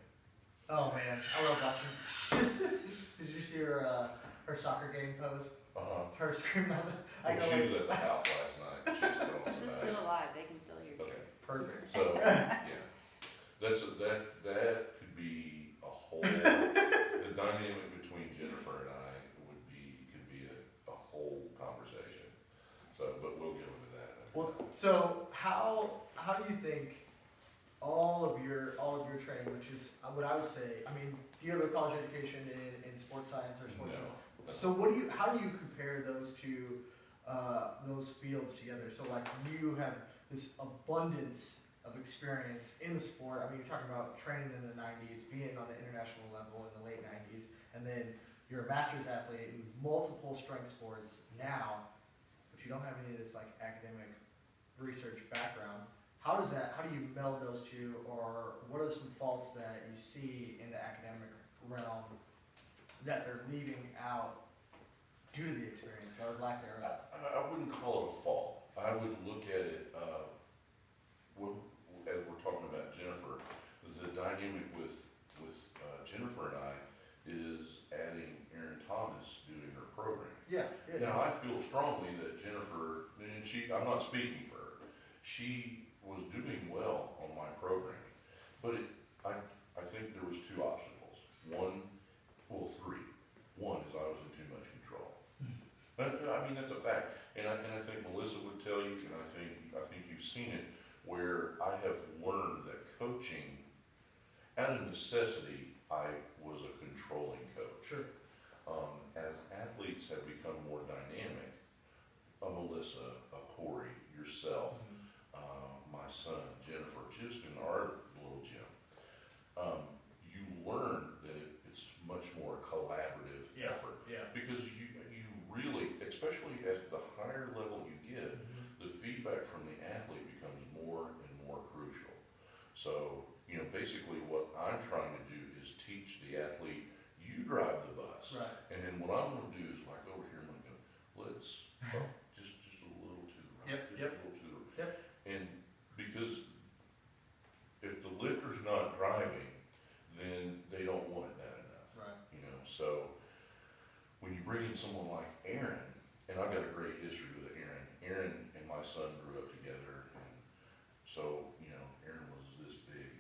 Speaker 1: Oh man, I love watching. Did you see her soccer game post? Her screaming on the. I
Speaker 2: Well,
Speaker 1: go
Speaker 2: she
Speaker 1: like,
Speaker 2: was at the house last night. She was telling
Speaker 3: This
Speaker 2: us
Speaker 3: is
Speaker 2: about
Speaker 3: still
Speaker 2: it.
Speaker 3: alive. They can still hear you.
Speaker 2: Okay,
Speaker 1: perfect.
Speaker 2: so yeah, that could be a whole. The dynamic between Jennifer and I could be a whole conversation. So, but we'll get into that.
Speaker 1: Well, so how how do you think all of your training, which is what I would say, I mean, do you have a college education in sports science or sports?
Speaker 2: No.
Speaker 1: So how do you compare those two those fields together? So like you have this abundance of experience in the sport. I mean, you're talking about training in the 90s, being on the international level in the late 90s, and then you're a master's athlete in multiple strength sports now, but you don't have any of this like academic research background. How do you meld those two, or what are some faults that you see in the academic realm that they're leaving out due to the experience or lack thereof?
Speaker 2: I wouldn't call it a fault. I would look at it, as we're talking about Jennifer, the dynamic with Jennifer and I is adding Erin Thomas doing her program.
Speaker 1: Yeah.
Speaker 2: Now, I feel strongly that Jennifer, and I'm not speaking for her, she was doing well on my program, but I think there was two obstacles. Three. One is I was in too much control. I mean, that's a fact, and I think Melissa would tell you, and I think you've seen it, where I have learned that coaching, out of necessity, I was a controlling coach.
Speaker 1: Sure.
Speaker 2: As athletes have become more dynamic, a Melissa, a Corey, yourself, my son, Jennifer, just in our little gym, you learn that it's much more collaborative effort.
Speaker 1: Yeah.
Speaker 2: Because you really, especially as the higher level you get, the feedback from the athlete becomes more and more crucial. So, basically what I'm trying to do is teach the athlete, you drive the bus.
Speaker 1: Right.
Speaker 2: And then what I'm gonna do is like over here, I'm gonna go, let's, just a little to the right, a little to the right.
Speaker 1: Yep.
Speaker 2: And because if the lifter's not driving, then they don't want it bad enough.
Speaker 1: Right.
Speaker 2: So when you bring in someone like Erin, and I've got a great history with Erin. Erin and my son grew up together, and so, Erin was this big,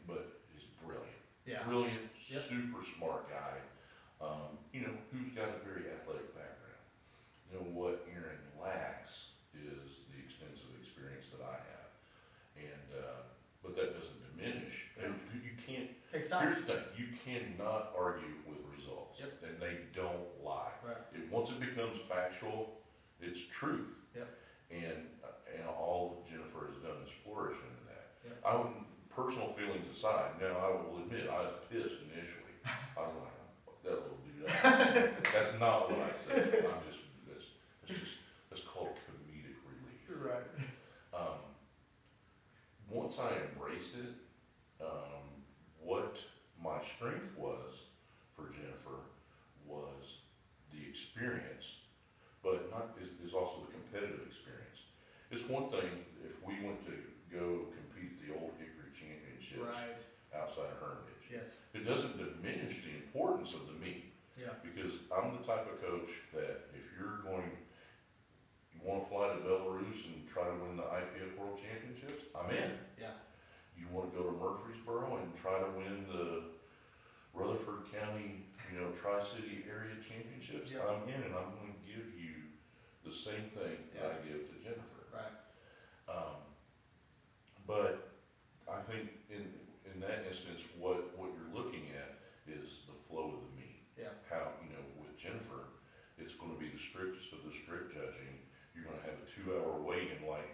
Speaker 2: but he's brilliant.
Speaker 1: Yeah.
Speaker 2: Brilliant,
Speaker 1: Yep.
Speaker 2: super smart guy, who's got a very athletic background. What Erin lacks is the extensive experience that I have. But that doesn't diminish.
Speaker 1: Yeah.
Speaker 2: You can't,
Speaker 1: Takes time.
Speaker 2: here's the thing, you cannot argue with results.
Speaker 1: Yep.
Speaker 2: And they don't lie.
Speaker 1: Right.
Speaker 2: Once it becomes factual, it's truth.
Speaker 1: Yep.
Speaker 2: And all that Jennifer has done is flourish into that.
Speaker 1: Yep.
Speaker 2: Personal feelings aside, now I will admit, I was pissed initially. I was like, fuck that little dude. That's not what I said. That's called comedic relief.
Speaker 1: Right.
Speaker 2: Once I embraced it, what my strength was for Jennifer was the experience, but is also the competitive experience. It's one thing if we went to go compete at the Old Hickory Championships
Speaker 1: Right.
Speaker 2: outside of Hermitage.
Speaker 1: Yes.
Speaker 2: It doesn't diminish the importance of the meet,
Speaker 1: Yeah.
Speaker 2: because I'm the type of coach that if you want to fly to Belarus and try to win the IPF World Championships, I'm in.
Speaker 1: Yeah.
Speaker 2: You want to go to Murfreesboro and try to win the Rutherford County, Tri-City Area Championships,
Speaker 1: Yeah.
Speaker 2: I'm in, and I'm going to give you the same thing that I give to Jennifer.
Speaker 1: Right.
Speaker 2: But I think in that instance, what you're looking at is the flow of the meet.
Speaker 1: Yeah.
Speaker 2: How, with Jennifer, it's going to be the strictest of the strict judging. You're going to have a 2-hour weigh-in, when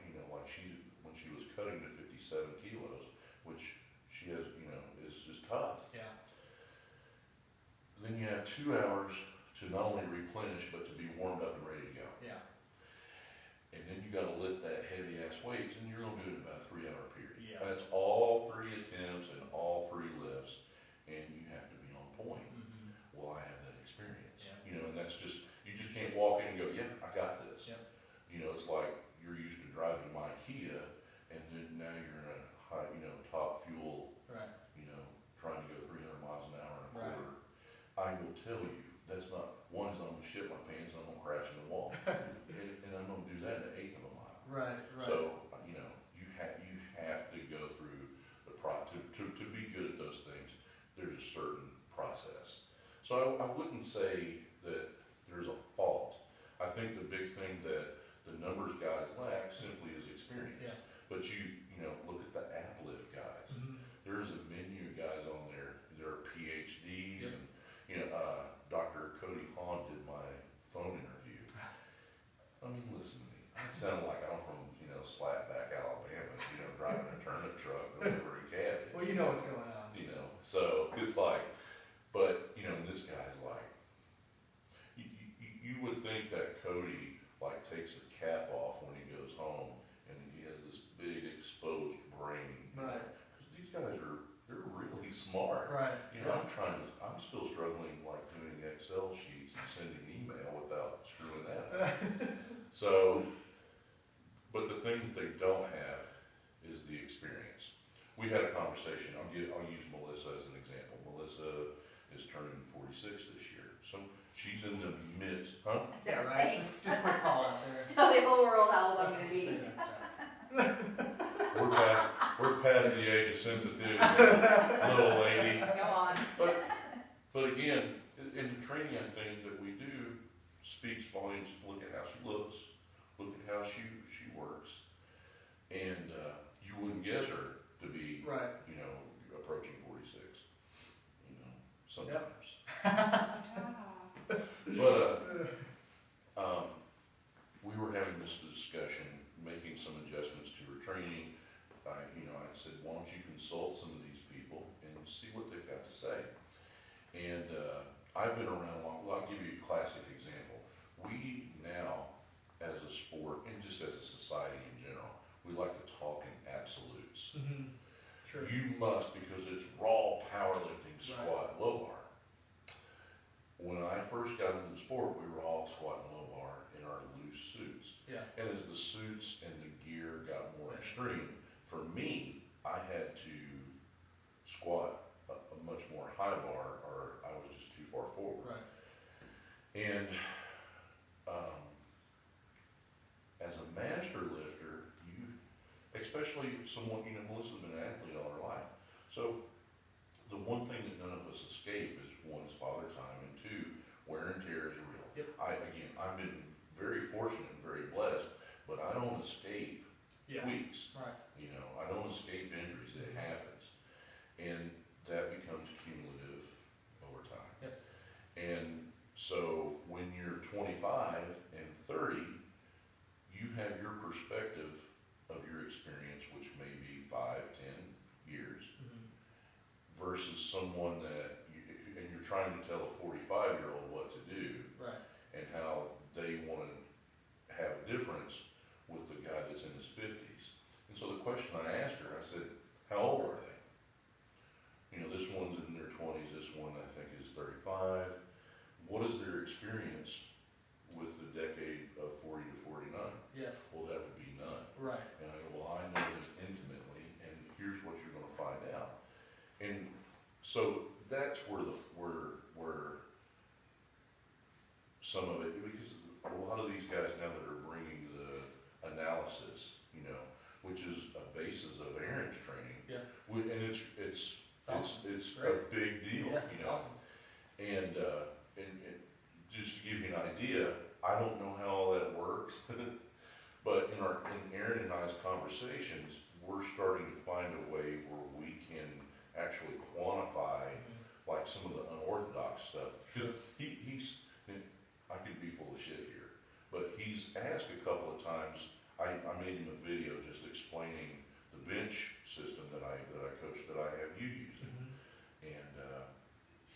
Speaker 2: she was cutting to 57 kilos, which she has, is tough.
Speaker 1: Yeah.
Speaker 2: Then you have 2 hours to not only replenish, but to be warmed up and ready to go.
Speaker 1: Yeah.
Speaker 2: And then you got to lift that heavy ass weights, and you're going to do it in about a 3-hour period.
Speaker 1: Yeah.
Speaker 2: That's all 3 attempts and all 3 lifts, and you have to be on point. Well, I have that experience.
Speaker 1: Yeah.
Speaker 2: And that's just, you just can't walk in and go, yeah, I got this.
Speaker 1: Yep.
Speaker 2: It's like you're used to driving my Kia, and then now you're in a high, top fuel,
Speaker 1: Right.
Speaker 2: trying to go 300 miles an hour in a
Speaker 1: Right.
Speaker 2: quarter. I will tell you, that's not, one is I'm gonna shit my pants and I'm gonna crash in the wall. and I'm gonna do that in an eighth of a mile.
Speaker 1: Right.
Speaker 2: So, you have to go through to be good at those things, there's a certain process. So I wouldn't say that there's a fault. I think the big thing that the numbers guys lack simply is experience.
Speaker 1: Yeah.
Speaker 2: but you know, look at the Aplift guys.
Speaker 1: Mhm.
Speaker 2: There's a menu of guys on there. There are PhDs,
Speaker 1: Yep.
Speaker 2: and you know, Dr. Cody Hahn did my phone interview. I mean, listen to me. I sound like I'm from, you know, Slapback, Alabama, you know, driving a turnip truck, delivering cabbage.
Speaker 1: Well, you know what's going on.
Speaker 2: You know, so it's like, but you know, this guy's like, you would think that Cody like takes the cap off when he goes home, and he has this big exposed brain.
Speaker 1: Right.
Speaker 2: Because these guys they're really smart.
Speaker 1: Right.
Speaker 2: You know, I'm still struggling like doing Excel sheets and sending email without screwing that up. So, but the thing that they don't have is the experience. We had a conversation, I'll use Melissa as an example. Melissa is turning 46 this year. So she's in the midst, huh?
Speaker 1: Yeah, right.
Speaker 4: Thanks.
Speaker 1: Just quick call out there.
Speaker 4: Tell the whole world how old I'm
Speaker 1: Let's
Speaker 4: gonna
Speaker 1: just
Speaker 4: be.
Speaker 1: say that stuff.
Speaker 2: We're past the age of sensitivity, little lady.
Speaker 4: Go on.
Speaker 2: But again, in the training, I think that we do speaks volumes. Look at how she looks, look at how she works, and you wouldn't guess her to be,
Speaker 1: Right.
Speaker 2: you know, approaching 46. You know, sometimes. But we were having this discussion, making some adjustments to her training. You know, I said, why don't you consult some of these people and see what they've got to say? And I've been around long. Well, I'll give you a classic example. We now, as a sport and just as a society in general, we like to talk in absolutes.
Speaker 1: Mm-hmm. Sure.
Speaker 2: You must, because it's raw powerlifting, squat, low bar. When I first got into the sport, we were all squatting low bar in our loose suits.
Speaker 1: Yeah.
Speaker 2: And as the suits and the gear got more extreme, for me, I had to squat a much more high bar, or I was just too far forward.
Speaker 1: Right.
Speaker 2: And as a master lifter, especially someone, you know, Melissa's been an athlete all her life. So the one thing that none of us escape is, one, is father time, and two, wear and tear is real.
Speaker 1: Yep.
Speaker 2: I've been very fortunate and very blessed, but I don't escape
Speaker 1: Yeah.
Speaker 2: tweaks.
Speaker 1: Right.
Speaker 2: You know, I don't escape injuries. It happens. And that becomes cumulative over time.
Speaker 1: Yep.
Speaker 2: And so when you're 25 and 30, you have your perspective of your experience, which may be 5, 10 years,
Speaker 1: Mm-hmm.
Speaker 2: versus someone that, and you're trying to tell a 45-year-old what to do
Speaker 1: Right.
Speaker 2: and how they want to have a difference with the guy that's in his 50s. And so the question I asked her, I said, how old are they? You know, this one's in their 20s, this one I think is 35. What is their experience with the decade of 40 to 49?
Speaker 1: Yes.
Speaker 2: Well, that would be none.
Speaker 1: Right.
Speaker 2: And I go, well, I know them intimately, and here's what you're going to find out. And so that's where some of it, because a lot of these guys now that are bringing the analysis, you know, which is a basis of Aaron's training.
Speaker 1: Yeah.
Speaker 2: And it's
Speaker 1: awesome.
Speaker 2: a
Speaker 1: Great.
Speaker 2: big deal,
Speaker 1: Yeah.
Speaker 2: you
Speaker 1: It's
Speaker 2: know.
Speaker 1: awesome.
Speaker 2: And just to give you an idea, I don't know how all that works, but in Aaron and I's conversations, we're starting to find a way where we can actually quantify
Speaker 1: Mm-hmm.
Speaker 2: like some of the unorthodox stuff. Because he's, and I could be full of shit here, but he's asked a couple of times. I made him a video just explaining the bench system that I coach, that I have you using.
Speaker 1: Mm-hmm.
Speaker 2: And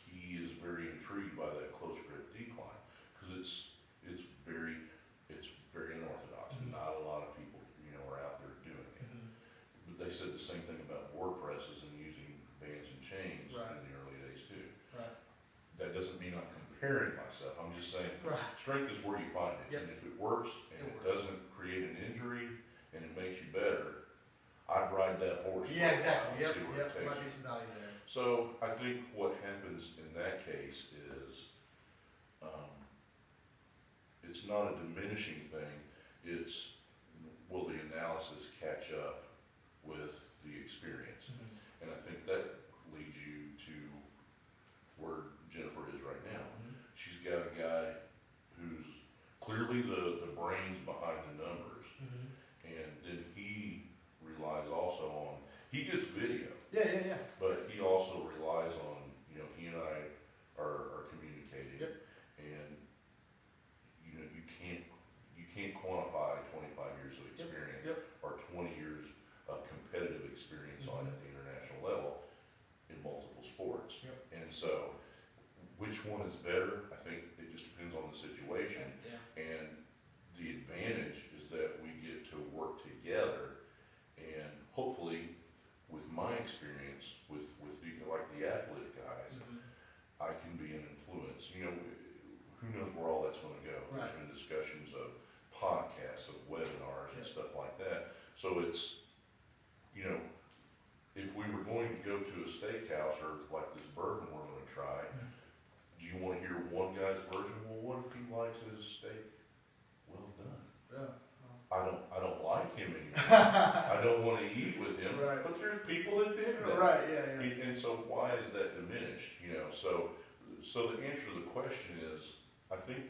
Speaker 2: he is very intrigued by that close grip decline, because it's very unorthodox.
Speaker 1: Mhm.
Speaker 2: Not a lot of people, you know, are out there doing it.
Speaker 1: Mm-hmm.
Speaker 2: But they said the same thing about board presses and using bands and chains
Speaker 1: Right.
Speaker 2: in the early days too.
Speaker 1: Right.
Speaker 2: That doesn't mean I'm comparing myself. I'm just saying
Speaker 1: Right.
Speaker 2: strength is where you find it.
Speaker 1: Yep.
Speaker 2: And if it works and
Speaker 1: It
Speaker 2: it
Speaker 1: works.
Speaker 2: doesn't create an injury and it makes you better, I'd ride that horse.
Speaker 1: Yeah.
Speaker 2: for a while
Speaker 1: Exactly.
Speaker 2: and
Speaker 1: Yep.
Speaker 2: see where it
Speaker 1: Yep.
Speaker 2: takes
Speaker 1: Might
Speaker 2: you.
Speaker 1: be some value there.
Speaker 2: So I think what happens in that case is, it's not a diminishing thing, it's will the analysis catch up with the experience?
Speaker 1: Mm-hmm.
Speaker 2: And I think that leads you to where Jennifer is right now.
Speaker 1: Mm-hmm.
Speaker 2: She's got a guy who's clearly the brains behind the numbers,
Speaker 1: Mm-hmm.
Speaker 2: and then he And so, which one is better? I think it just depends on the situation.
Speaker 1: Yeah.
Speaker 2: And the advantage is that we get to work together, and hopefully, with my experience with like the Uplift guys,
Speaker 1: Mhm.
Speaker 2: I can be an influence. You know, who knows where all that's going to go?
Speaker 1: Right.
Speaker 2: There's been discussions of podcasts, of webinars, and
Speaker 1: Yeah.
Speaker 2: stuff like that. So it's, you know, if we were going to go to a steakhouse or like this bourbon we're going to try, do you want to hear one guy's version? Well, what if he likes his steak well done?
Speaker 1: Yeah.
Speaker 2: I don't like him anymore. I don't want to eat with him.
Speaker 1: Right.
Speaker 2: But there's people that did that.
Speaker 1: Right, yeah, yeah.
Speaker 2: And so why is that diminished? You know, so the answer to the question is, I think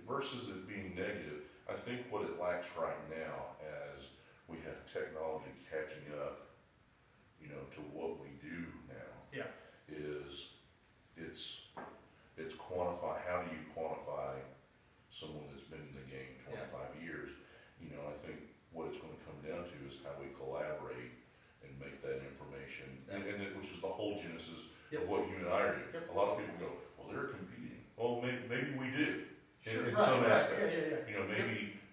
Speaker 2: versus it being negative, I think what it lacks right now, as we have technology catching up, you know, to what we do now,
Speaker 1: Yeah.
Speaker 2: is it's quantify. How do you quantify someone that's been in the game 25 years? You know, I think what it's going to come down to is how we collaborate and make that information, which is the whole genesis
Speaker 1: Yep.
Speaker 2: of what you and I do.
Speaker 1: Yep.
Speaker 2: A lot of people go, well, they're competing. Well, maybe we do.
Speaker 1: Sure.
Speaker 2: In
Speaker 1: Right,
Speaker 2: some
Speaker 1: right.
Speaker 2: aspects.
Speaker 1: Yeah.
Speaker 2: You know,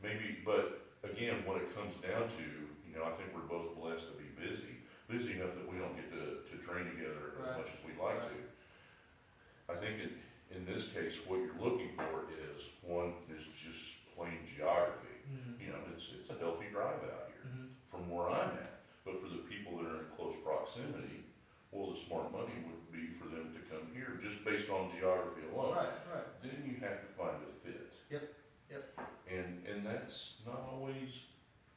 Speaker 2: maybe, but again, what it comes down to, you know, I think we're both blessed to be busy enough that we don't get to train together
Speaker 1: Right.
Speaker 2: as much as we'd like
Speaker 1: Right.
Speaker 2: to. I think in this case, what you're looking for is, one, is just plain geography.
Speaker 1: Mhm.
Speaker 2: You know, it's a healthy drive out here
Speaker 1: Mhm.
Speaker 2: from where I'm at. But for the people that are in close proximity, well, the smart money would be for them to come here just based on geography alone.
Speaker 1: Right.
Speaker 2: Then you have to find a fit.
Speaker 1: Yep.
Speaker 2: And that's not always,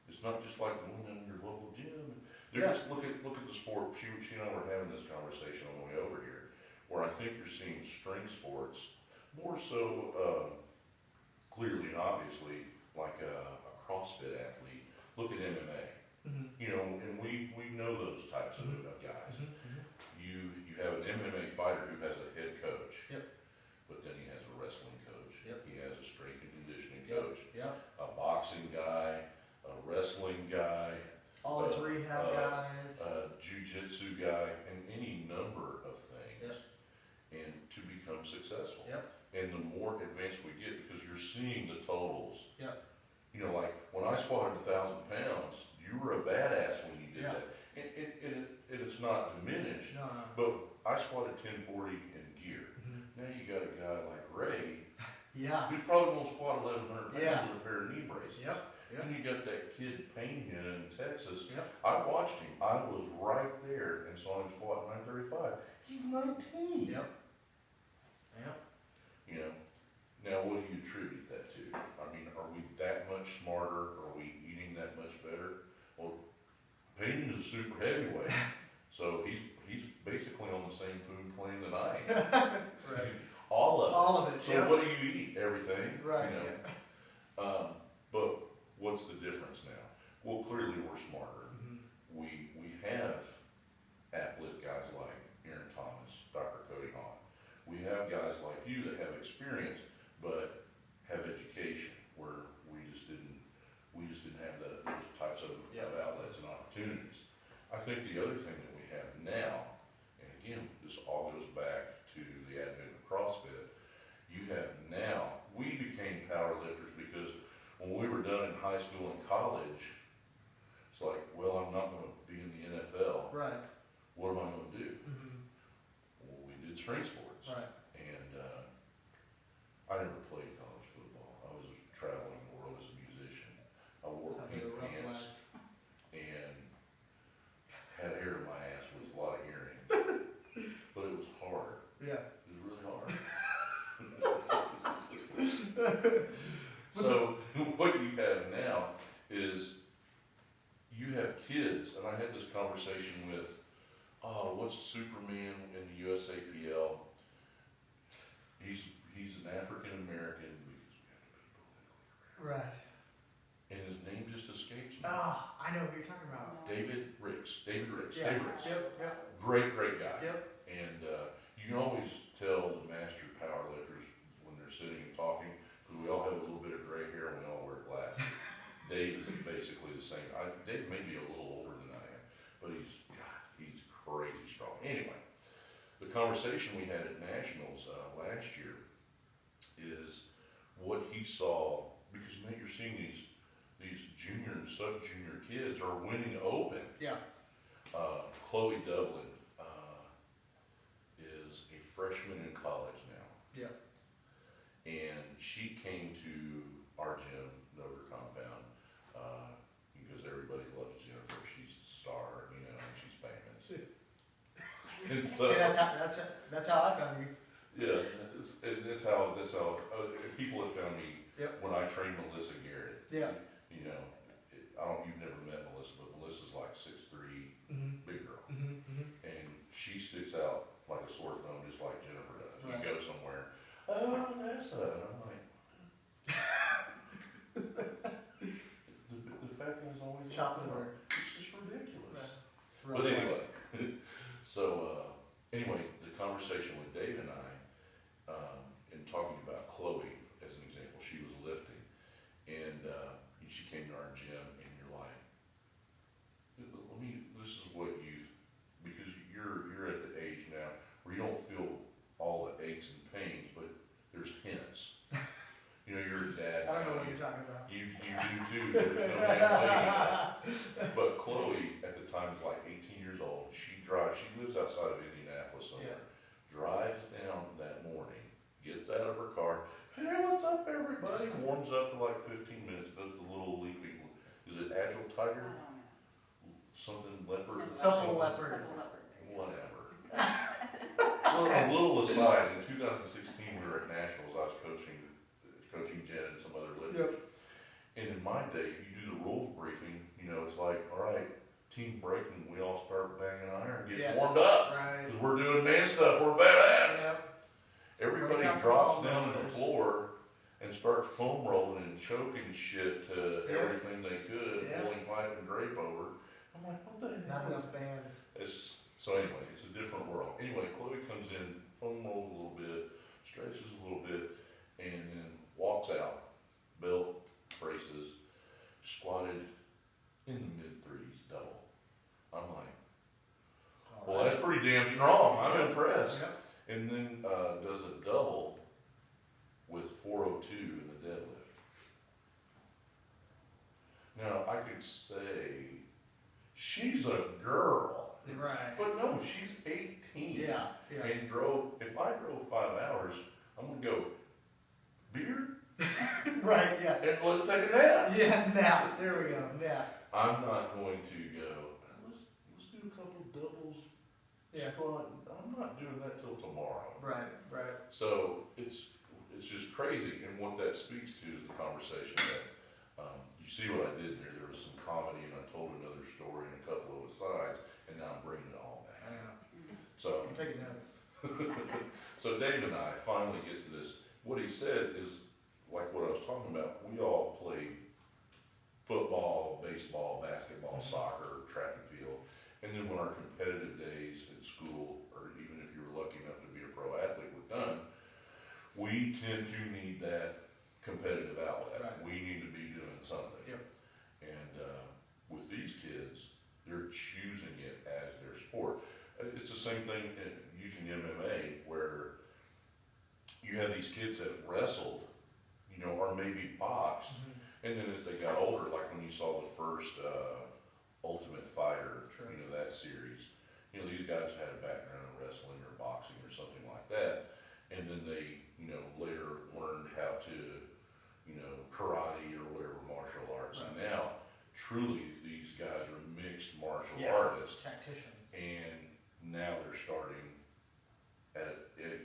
Speaker 2: it's not just like going in your local gym.
Speaker 1: Yeah.
Speaker 2: Just look at the sport. She and I were having this conversation on the way over here, where I think you're seeing strength sports more so clearly and obviously like a CrossFit athlete. Look at MMA.
Speaker 1: Mhm.
Speaker 2: You know, and we know those types of guys.
Speaker 1: Mhm.
Speaker 2: You have an MMA fighter who has a head coach.
Speaker 1: Yep.
Speaker 2: But then he has a wrestling coach.
Speaker 1: Yep.
Speaker 2: He has a strength and conditioning
Speaker 1: Yep.
Speaker 2: coach.
Speaker 1: Yep.
Speaker 2: A boxing guy, a wrestling guy,
Speaker 1: All its rehab guys.
Speaker 2: a jiu-jitsu guy, and any number of things.
Speaker 1: Yep.
Speaker 2: And to become successful.
Speaker 1: Yep.
Speaker 2: And the more advanced we get, because you're seeing the totals.
Speaker 1: Yep.
Speaker 2: You know, like when I squatted 1,000 pounds, you were a badass when you did
Speaker 1: Yeah.
Speaker 2: that. And it's not diminished,
Speaker 1: No.
Speaker 2: but I squatted 1040 in gear.
Speaker 1: Mhm.
Speaker 2: Now you got a guy like Ray,
Speaker 1: Yeah.
Speaker 2: who's probably gonna squat 1,100 pounds
Speaker 1: Yeah.
Speaker 2: with a pair of knee braces.
Speaker 1: Yep.
Speaker 2: And you got that kid Payne in Texas.
Speaker 1: Yep.
Speaker 2: I watched him. I was right there and saw him squat 935. He's 19.
Speaker 1: Yep. Yep.
Speaker 2: You know, now what do you attribute that to? I mean, are we that much smarter? Are we eating that much better? Well, Payton is a super heavyweight, so he's basically on the same food plane that I am.
Speaker 1: Right.
Speaker 2: All of it.
Speaker 1: All of it.
Speaker 2: So
Speaker 1: Yep.
Speaker 2: what do you eat? Everything.
Speaker 1: Right.
Speaker 2: You know?
Speaker 1: Yeah.
Speaker 2: But what's the difference now? Well, clearly we're smarter.
Speaker 1: Mhm.
Speaker 2: We have Uplift guys like Aaron Thomas, Dr. Cody Hahn. We have guys like you that have experience, but have education, where we just didn't have those types of outlets and opportunities. I think the other thing that we have now, and again, this all goes back to the advent of CrossFit, you have now, we became power lifters because when we were done in high school and college, it's like, well, I'm not gonna be in the NFL.
Speaker 1: Right.
Speaker 2: What am I gonna do?
Speaker 1: Mhm.
Speaker 2: Well, we did strength sports.
Speaker 1: Right.
Speaker 2: And I never played college football. I was traveling the world as a musician. I wore
Speaker 1: Sounds like
Speaker 2: pink
Speaker 1: a rough
Speaker 2: pants
Speaker 1: life.
Speaker 2: and had hair in my ass with a lot of earrings. But it was hard.
Speaker 1: Yeah.
Speaker 2: It was really hard. So what you have now is you have kids, and I had this conversation with, what's Superman in the USAPL? He's an African American because we have to put politically correct.
Speaker 1: Right.
Speaker 2: And his name just escapes me.
Speaker 1: Oh, I know who you're talking about.
Speaker 2: David Ricks. David Ricks.
Speaker 1: Yeah.
Speaker 2: David Ricks.
Speaker 1: Yep.
Speaker 2: Great guy.
Speaker 1: Yep.
Speaker 2: And you can always tell the master power lifters when they're sitting and talking, because we all have a little bit of gray hair and we all wear glasses. Dave is basically the same. Dave may be a little older than I am, but he's crazy strong. conversation we had at Nationals last year is what he saw, because now you're seeing these junior and sub-junior kids are winning open.
Speaker 1: Yeah.
Speaker 2: Chloe Dublin is a freshman in college now.
Speaker 1: Yeah.
Speaker 2: And she came to our gym, Nova Compound, because everybody loves Jennifer. She's the star, you know, and she's famous. And so,
Speaker 1: Yeah, that's how I found you.
Speaker 2: yeah, that's how people have found me.
Speaker 1: Yep.
Speaker 2: When I trained Melissa Garrett.
Speaker 1: Yeah.
Speaker 2: You know, you've never met Melissa, but Melissa's like 6'3",
Speaker 1: Mm-hmm.
Speaker 2: big girl,
Speaker 1: Mm-hmm.
Speaker 2: and she sticks out like a sore thumb, just like Jennifer does.
Speaker 1: Right.
Speaker 2: You go somewhere, oh, Vanessa, and I'm like, the fat guy's always
Speaker 1: Chopping
Speaker 2: up there.
Speaker 1: her.
Speaker 2: It's just ridiculous.
Speaker 1: Right. It's real
Speaker 2: But
Speaker 1: funny.
Speaker 2: anyway, anyway, the conversation with Dave and I, in talking about Chloe as an example, she was lifting, and she came to our gym, and you're like, this is what because you're at the age now where you don't feel all the aches and pains, but there's hints. You know, you're a dad.
Speaker 1: I don't know
Speaker 2: now,
Speaker 1: what you're talking about.
Speaker 2: You do too. There's no damn way. But Chloe at the time is like 18 years old. She lives outside of Indianapolis somewhere. Drives down that morning, gets out of her car. Hey, what's up, everybody? Warms up for like 15 minutes. Does the little leaping. Is it Agile Tiger? Something leopard.
Speaker 1: Supple leopard.
Speaker 2: Whatever. Well, a little aside. In 2016, we were at Nationals. I was coaching Jen and some other lifters.
Speaker 1: Yep.
Speaker 2: And in my day, you do the rules briefing, you know, it's like, all right, team breaking, we all start banging iron, get warmed up.
Speaker 1: Right.
Speaker 2: Because we're doing man stuff, we're badass.
Speaker 1: Yep.
Speaker 2: Everybody
Speaker 1: Break out the
Speaker 2: drops
Speaker 1: foam
Speaker 2: down on
Speaker 1: rollers.
Speaker 2: the floor and starts foam rolling and choking shit to
Speaker 1: Yeah.
Speaker 2: everything they could,
Speaker 1: Yeah.
Speaker 2: pulling pipe and drape over. I'm like, what the hell?
Speaker 1: Not enough bands.
Speaker 2: So anyway, it's a different world. Anyway, Chloe comes in, foam rolls a little bit, stretches a little bit, and then walks out, built, braces, squatted in the mid-threes, double. I'm like, well, that's pretty damn strong. I'm impressed.
Speaker 1: Yep.
Speaker 2: And then does a double with 402 in the deadlift. Now, I could say, she's a girl.
Speaker 1: Right.
Speaker 2: But no, she's 18.
Speaker 1: Yeah. Yeah.
Speaker 2: And if I drove 5 hours, I'm going to go, beer?
Speaker 1: Right. Yeah.
Speaker 2: And let's take a nap.
Speaker 1: Yeah. Now. There we go. Yeah.
Speaker 2: I'm not going to go, let's do a couple doubles.
Speaker 1: Yeah.
Speaker 2: Squat. I'm not doing that till tomorrow.
Speaker 1: Right. Right.
Speaker 2: So it's just crazy. And what that speaks to is the conversation that, you see what I did there. There was some comedy and I told another story and a couple of asides, and now I'm bringing it all back.
Speaker 1: I know.
Speaker 2: So
Speaker 1: I'm taking notes.
Speaker 2: So Dave and I finally get to this. What he said is like what I was talking about. We all played football, baseball, basketball, soccer, track and field. And then when our competitive days at school, or even if you were lucky enough to be a pro athlete, were done, we tend to need that competitive outlet.
Speaker 1: Right.
Speaker 2: We need to be doing something.
Speaker 1: Yep.
Speaker 2: And with these kids, they're choosing it as their sport. It's the same thing using MMA, where you have these kids that wrestled, you know, or maybe boxed, and then as they got older, like when you saw the first Ultimate Fighter,
Speaker 1: Sure.
Speaker 2: you know, that series, you know, these guys had a background in wrestling or boxing or something like that, and then they, you know, later learned how to, you know, karate or whatever martial arts, and now truly these guys are mixed martial artists,
Speaker 1: Tacticians.
Speaker 2: and now they're starting at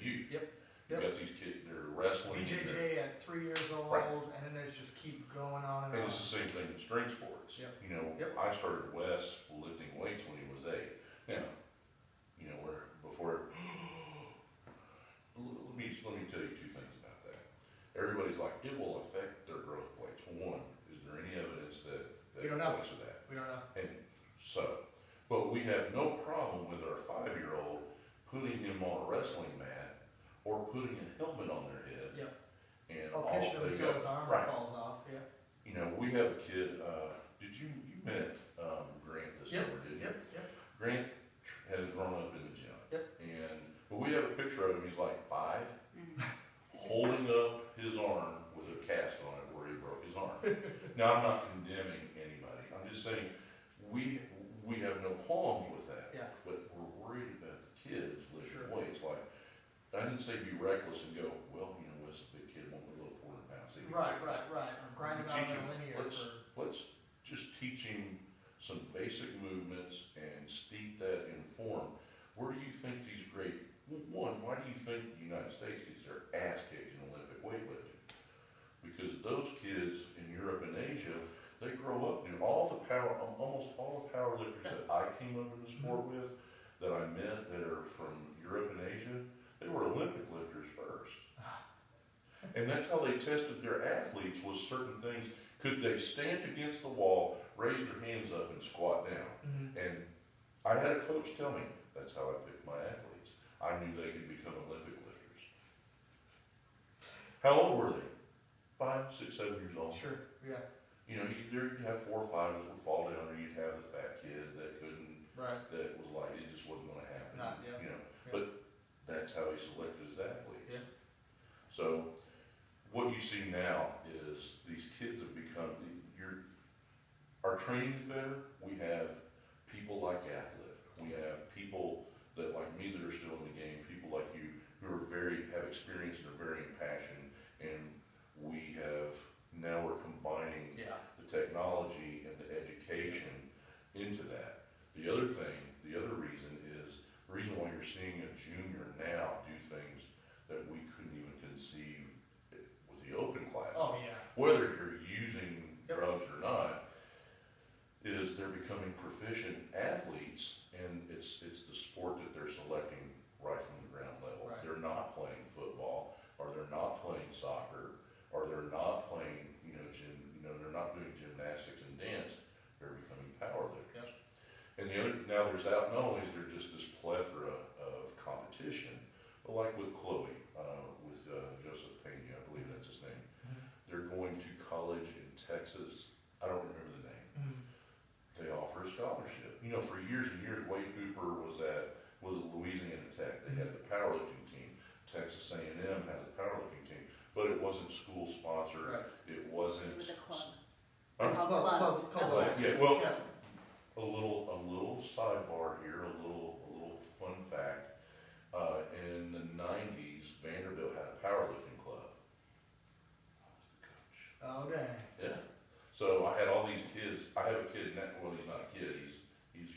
Speaker 2: youth.
Speaker 1: Yep.
Speaker 2: You got these kids, they're wrestling.
Speaker 1: BJJ at 3 years old,
Speaker 2: Right.
Speaker 1: and then there's just keep going on and
Speaker 2: And
Speaker 1: on.
Speaker 2: it's the same thing in strength sports.
Speaker 1: Yep.
Speaker 2: You know,
Speaker 1: Yep.
Speaker 2: I started Wes lifting weights when he was 8. Now, you know, before, let me tell you 2 things about that. Everybody's like, it will affect their growth plates. One, is there any evidence that
Speaker 1: We don't know.
Speaker 2: points to that?
Speaker 1: We don't know.
Speaker 2: And so, but we have no problem with our 5-year-old putting him on a wrestling mat or putting a helmet on their head.
Speaker 1: Yep.
Speaker 2: And
Speaker 1: Or
Speaker 2: off
Speaker 1: pushing him
Speaker 2: they
Speaker 1: until
Speaker 2: go.
Speaker 1: his arm
Speaker 2: Right.
Speaker 1: falls off. Yeah.
Speaker 2: You know, we have a kid, you met Grant this
Speaker 1: Yep.
Speaker 2: summer, didn't you?
Speaker 1: Yep. Yep.
Speaker 2: Grant has grown up in the gym.
Speaker 1: Yep.
Speaker 2: But we Now, I'm not condemning anybody, I'm just saying, we have no qualms with that.
Speaker 1: Yeah.
Speaker 2: But we're worried about the kids lifting
Speaker 1: Sure.
Speaker 2: weights, like, I didn't say be reckless and go, well, you know, this big kid won't lift 400 pounds. See,
Speaker 1: Right. Or grind them out
Speaker 2: Teach
Speaker 1: in
Speaker 2: 'em.
Speaker 1: a linear
Speaker 2: Let's-
Speaker 1: for.
Speaker 2: Let's just teach him some basic movements and steep that in form. Where do you think these great, one, why do you think the United States gets their ass kicked in Olympic weightlifting? Because those kids in Europe and Asia, they grow up doing almost all the power lifters that I came up in the sport with, that I met that are from Europe and Asia, they were Olympic lifters first. And that's how they tested their athletes, was certain things. Could they stand against the wall, raise their hands up and squat down?
Speaker 1: Mm-hmm.
Speaker 2: And I had a coach tell me, that's how I picked my athletes. I knew they could become Olympic lifters. How old were they? 5, 6, 7 years old.
Speaker 1: Sure. Yeah.
Speaker 2: You know, you'd have 4 or 5 that would fall down, or you'd have the fat kid that couldn't,
Speaker 1: Right.
Speaker 2: that was like, it just wasn't gonna happen.
Speaker 1: Not, yeah.
Speaker 2: You know,
Speaker 1: Yeah.
Speaker 2: but that's how he selected his athletes.
Speaker 1: Yeah.
Speaker 2: So, what you see now is these kids have become, our training is better. We have people like Atlift. We have people that, like me, that are still in the game, people like you, who are have experience and are very impassioned, and now we're combining
Speaker 1: Yeah.
Speaker 2: the technology and the education into that. The other reason is, the reason why you're seeing a junior now do things that we couldn't even conceive with the open classes.
Speaker 1: Oh yeah.
Speaker 2: Whether you're using
Speaker 1: Yep.
Speaker 2: drugs or not, is they're becoming proficient athletes, and it's the sport that they're selecting right from the ground level.
Speaker 1: Right.
Speaker 2: They're not playing football, or they're not playing soccer, or they're not playing, they're not doing gymnastics and dance. They're becoming power lifters.
Speaker 1: Yep.
Speaker 2: And now there's not only is there just this plethora of competition, but like with Chloe, with Joseph Pena, I believe that's his name.
Speaker 1: Mm-hmm.
Speaker 2: They're going to college in Texas. I don't remember the name.
Speaker 1: Mm-hmm.
Speaker 2: They offer a scholarship. You know, for years and years, Wade Hooper was at Louisiana Tech. They had the powerlifting team. Texas A&M has a powerlifting team, but it wasn't school sponsored.
Speaker 1: Right.
Speaker 2: It wasn't.
Speaker 4: It was a club.
Speaker 2: Huh?
Speaker 4: It's
Speaker 1: Club.
Speaker 2: But, yeah, well,
Speaker 1: Yeah.
Speaker 2: a little sidebar here, a little fun fact. In the 90s, Vanderbilt had a powerlifting club. I was the coach.
Speaker 1: Oh dang.
Speaker 2: Yeah. So I had all these kids. I have a kid now. Well, he's not a kid. He's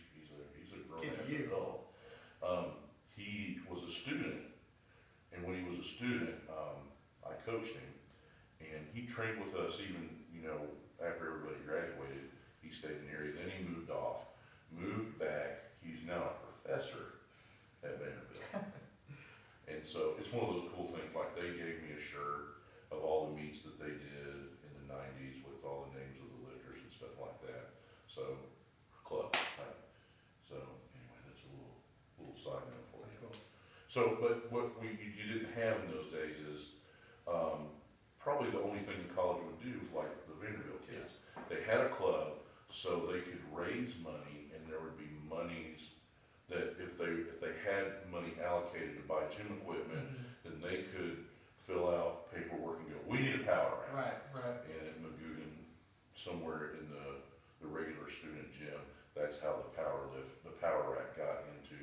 Speaker 2: a grown
Speaker 1: Kid
Speaker 2: ass
Speaker 1: you.
Speaker 2: adult. He was a student, and when he was a student, I coached him, and he trained with us even after everybody graduated. He stayed in the area. Then he moved off, moved back. He's now a professor at Vanderbilt. And so it's one of those cool things. Like, they gave me a shirt of all the meets that they did in the 90s with all the names of the lifters and stuff like that. So, club. Right? So anyway, that's a little side note for
Speaker 1: That's
Speaker 2: you.
Speaker 1: cool.
Speaker 2: So, but what you didn't have in those days is probably the only thing the college would do was like the Vanderbilt kids. They had a club so they could raise money, and there would be monies that if they had money allocated to buy gym equipment, then they could fill out paperwork and go, we need a power rack.
Speaker 1: Right.
Speaker 2: And at Magoogan, somewhere in the regular student gym, that's how the power rack got into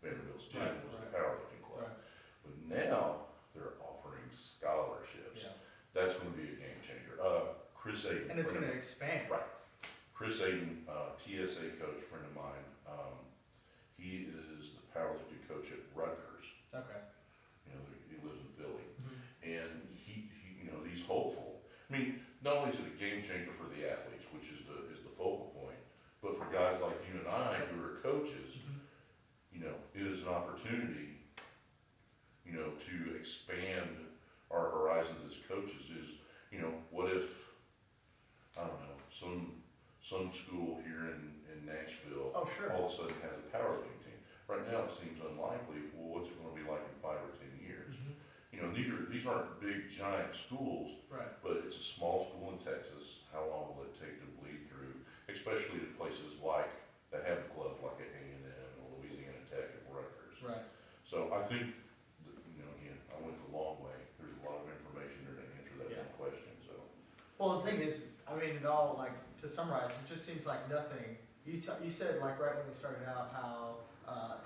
Speaker 2: Vanderbilt's gym,
Speaker 1: Right,
Speaker 2: was the
Speaker 1: right.
Speaker 2: powerlifting club.
Speaker 1: Right.
Speaker 2: But now they're offering scholarships.
Speaker 1: Yeah.
Speaker 2: That's going to be a game changer. Chris Aiden.
Speaker 1: And it's
Speaker 2: friend
Speaker 1: gonna
Speaker 2: of-
Speaker 1: expand.
Speaker 2: Chris Aiden, TSA coach, friend of mine. He is the powerlifting coach at Rutgers.
Speaker 1: Okay.
Speaker 2: He lives in Philly.
Speaker 1: Mm-hmm.
Speaker 2: And he's hopeful. I mean, not only is it a game changer for the athletes, which is the focal point, but for guys like you and I who are coaches, it is an opportunity, to expand our horizons as coaches. What if, I don't know, some school here in Nashville
Speaker 1: Oh sure.
Speaker 2: all of a sudden has a powerlifting team. Right now it seems unlikely. Well, what's it going to be like in 5 or 10 years? These aren't big giant schools,
Speaker 1: Right.
Speaker 2: but it's a small school in Texas. How long will it take to bleed through, especially to places like that have clubs like at A&M or Louisiana Tech and Rutgers?
Speaker 1: Right.
Speaker 2: So I think, again, I went the long way. There's a lot of information there to answer that
Speaker 1: Yeah.
Speaker 2: one question. So
Speaker 1: Well, the thing is, I mean, mean, it all, like, to summarize, it just seems like nothing. You said, like, right when we started out, how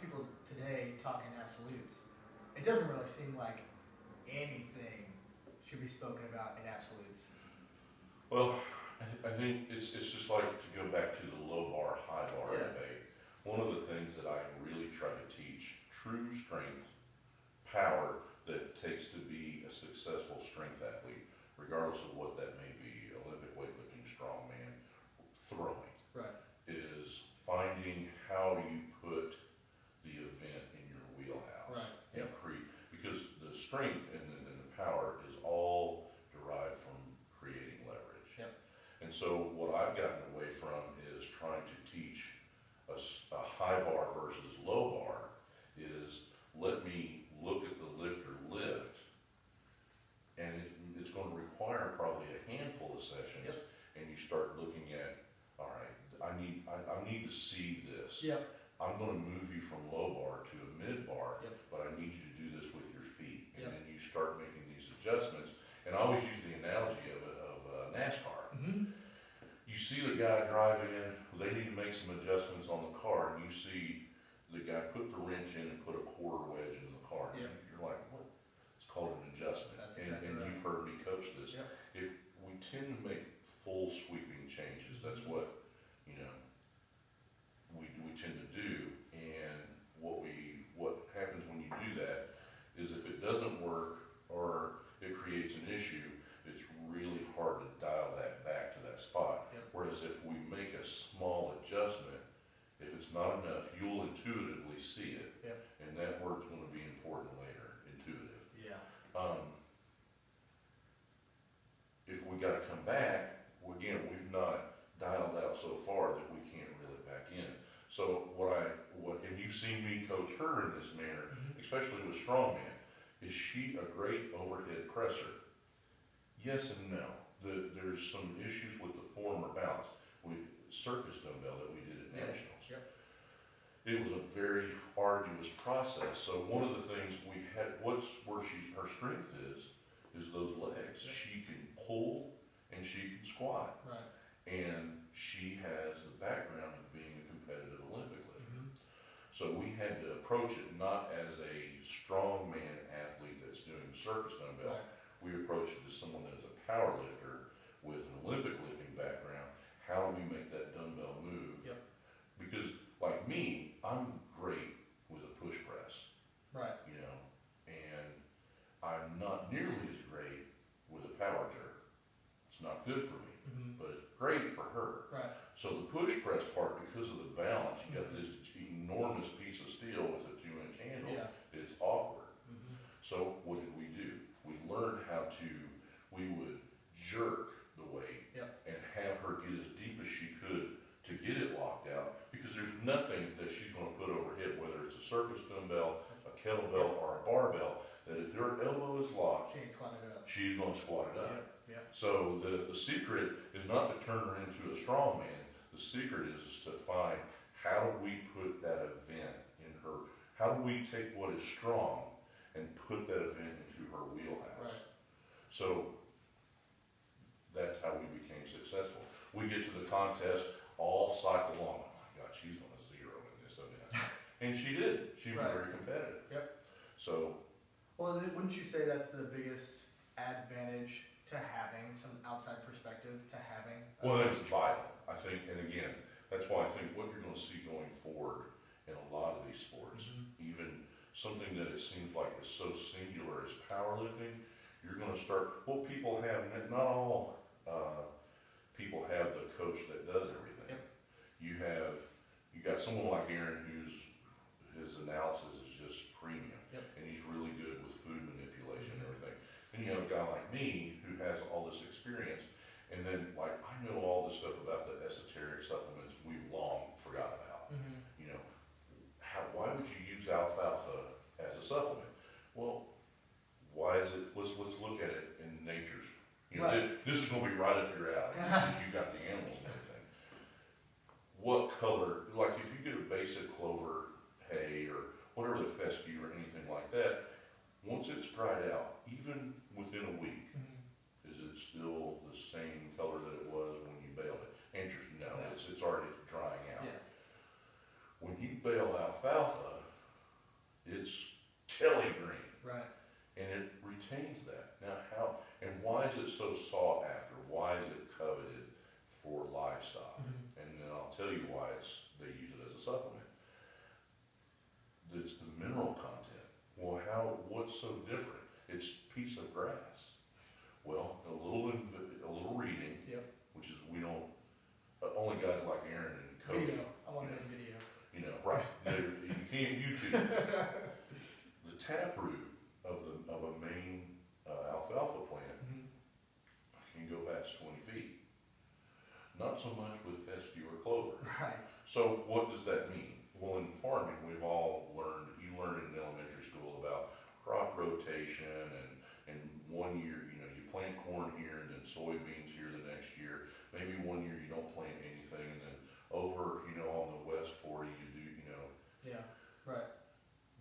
Speaker 1: people today talk in absolutes. It doesn't really seem like anything should be spoken about in absolutes.
Speaker 2: Well, I think it's just like to go back to the low bar, high bar
Speaker 1: Yeah.
Speaker 2: debate. One of the things that I really try to teach, true strength, power that takes to be a successful strength athlete, regardless of what that may be, Olympic weightlifting, strongman, throwing,
Speaker 1: Right.
Speaker 2: is finding how you put the event in your wheelhouse.
Speaker 1: Right.
Speaker 2: And
Speaker 1: Yep.
Speaker 2: because the strength and the power is all derived from creating leverage.
Speaker 1: Yep.
Speaker 2: And so what I've gotten away from is trying to teach a high bar versus low bar is let me look at the lifter lift, and it's going to require probably a handful of sessions.
Speaker 1: Yep.
Speaker 2: And you start looking at, all right, I need to see this.
Speaker 1: Yep.
Speaker 2: I'm going to move you from low bar to a mid bar,
Speaker 1: Yep.
Speaker 2: but I need you to do this with your feet. And
Speaker 1: Yep.
Speaker 2: then you start making these adjustments. And I always use the analogy of NASCAR.
Speaker 1: Mm-hmm.
Speaker 2: You see the guy drive in, they need to make some adjustments on the car, and you see the guy put the wrench in and put a quarter wedge in the car.
Speaker 1: Yeah.
Speaker 2: You're like, what? It's called an adjustment.
Speaker 1: That's
Speaker 2: and
Speaker 1: exactly right.
Speaker 2: You've heard me coach this.
Speaker 1: Yep.
Speaker 2: If we tend to make full sweeping changes, that's what, we tend to do. And what happens when you do that is if it doesn't work or it creates an issue, it's really hard to dial that back to that spot.
Speaker 1: Yep.
Speaker 2: Whereas if we make a small adjustment, if it's not enough, you'll intuitively see it.
Speaker 1: Yep.
Speaker 2: And that word's going to be important later, intuitive.
Speaker 1: Yeah.
Speaker 2: If we got to come back, again, we've not dialed out so far that we can't reel it back in. So and you've seen me coach her in this manner, especially with strongman. Is she a great overhead presser? Yes and no. There's some issues with the form or balance. Circus dumbbell that we did at
Speaker 1: Yeah.
Speaker 2: nationals.
Speaker 1: Yep.
Speaker 2: It was a very arduous process. So one of the things we had, where her strength is those legs.
Speaker 1: Yep.
Speaker 2: She can pull and she can squat.
Speaker 1: Right.
Speaker 2: And she has the background of being a competitive Olympic lifter.
Speaker 1: Mm-hmm.
Speaker 2: So we had to approach it not as a strongman athlete that's doing circus dumbbell.
Speaker 1: Right.
Speaker 2: We approached it as someone that is a power lifter with an Olympic lifting background. How do we make that dumbbell move?
Speaker 1: Yep.
Speaker 2: Because like me, I'm great with a push press,
Speaker 1: Right.
Speaker 2: and I'm not nearly as great with a power jerk. It's not good for me,
Speaker 1: Mm-hmm.
Speaker 2: but it's great for her.
Speaker 1: Right.
Speaker 2: So the push press part, because of the balance, you got this enormous piece of steel with a 2-inch handle.
Speaker 1: Yeah.
Speaker 2: It's awkward.
Speaker 1: Mm-hmm.
Speaker 2: So what did we do? We learned we would jerk the weight.
Speaker 1: Yep.
Speaker 2: And have her get as deep as she could to get it locked out, because there's nothing that she's going to put overhead, whether it's a circus dumbbell, a kettlebell, or a barbell, that if her elbow is locked,
Speaker 1: She ain't squatting it up.
Speaker 2: she's going to squat it up.
Speaker 1: Yep. Yep.
Speaker 2: So the secret is not to turn her into a strongman. The secret is to find how do we put that event in her, how do we take what is strong and put that event into her wheelhouse.
Speaker 1: Right.
Speaker 2: So that's how we became successful. We get to the contest, all cycle long. Oh my God, she's going to zero in this event. And she did. She was
Speaker 1: Right.
Speaker 2: very competitive.
Speaker 1: Yep.
Speaker 2: So,
Speaker 1: Well, wouldn't you say that's the biggest advantage to having some outside perspective, to having?
Speaker 2: well, that's vital, I think. And again, that's why I think what you're going to see going forward in a lot of these sports, even something that it seems like is so singular as powerlifting, you're going to start, people have, not all people have the coach that does everything.
Speaker 1: Yep.
Speaker 2: You got someone like Aaron his analysis is just premium.
Speaker 1: Yep.
Speaker 2: And he's really good with food manipulation and everything. Then you have a guy like me who has all this experience, and then like I know all this stuff about the esoteric supplements we've long forgot about.
Speaker 1: Mm-hmm.
Speaker 2: Why would you use alfalfa as a supplement? Well, why is it? Let's look at it in nature's.
Speaker 1: Right.
Speaker 2: This is going to be right up your alley because you've got the animals and everything. What color? Like if you get a basic clover hay or whatever the fescue or anything like that, once it's dried out, even within a week,
Speaker 1: Mm-hmm.
Speaker 2: is it still the same color that it was when bale alfalfa, it's Kelly green,
Speaker 1: Right.
Speaker 2: and it retains that. Now how, and why is it so sought after? Why is it coveted for livestock?
Speaker 1: Mhm.
Speaker 2: And then I'll tell you why they use it as a supplement. It's the mineral content. Well, what's so different? It's a piece of grass. Well, a little reading,
Speaker 1: Yep.
Speaker 2: which is we don't, only guys like Aaron and Cody,
Speaker 1: Video. I want to make video.
Speaker 2: you know, right? You can't YouTube this. The taproot of a main alfalfa plant
Speaker 1: Mhm.
Speaker 2: can go past 20 feet. Not so much with fescue or clover.
Speaker 1: Right.
Speaker 2: So what does that mean? Well, in farming, we've all learned, you learned in elementary school about crop rotation and 1 year, you know, you plant corn here and then soybeans here the next year. Maybe 1 year you don't plant anything and then over, you know, on the West 40 you do, you know.
Speaker 1: Yeah. Right.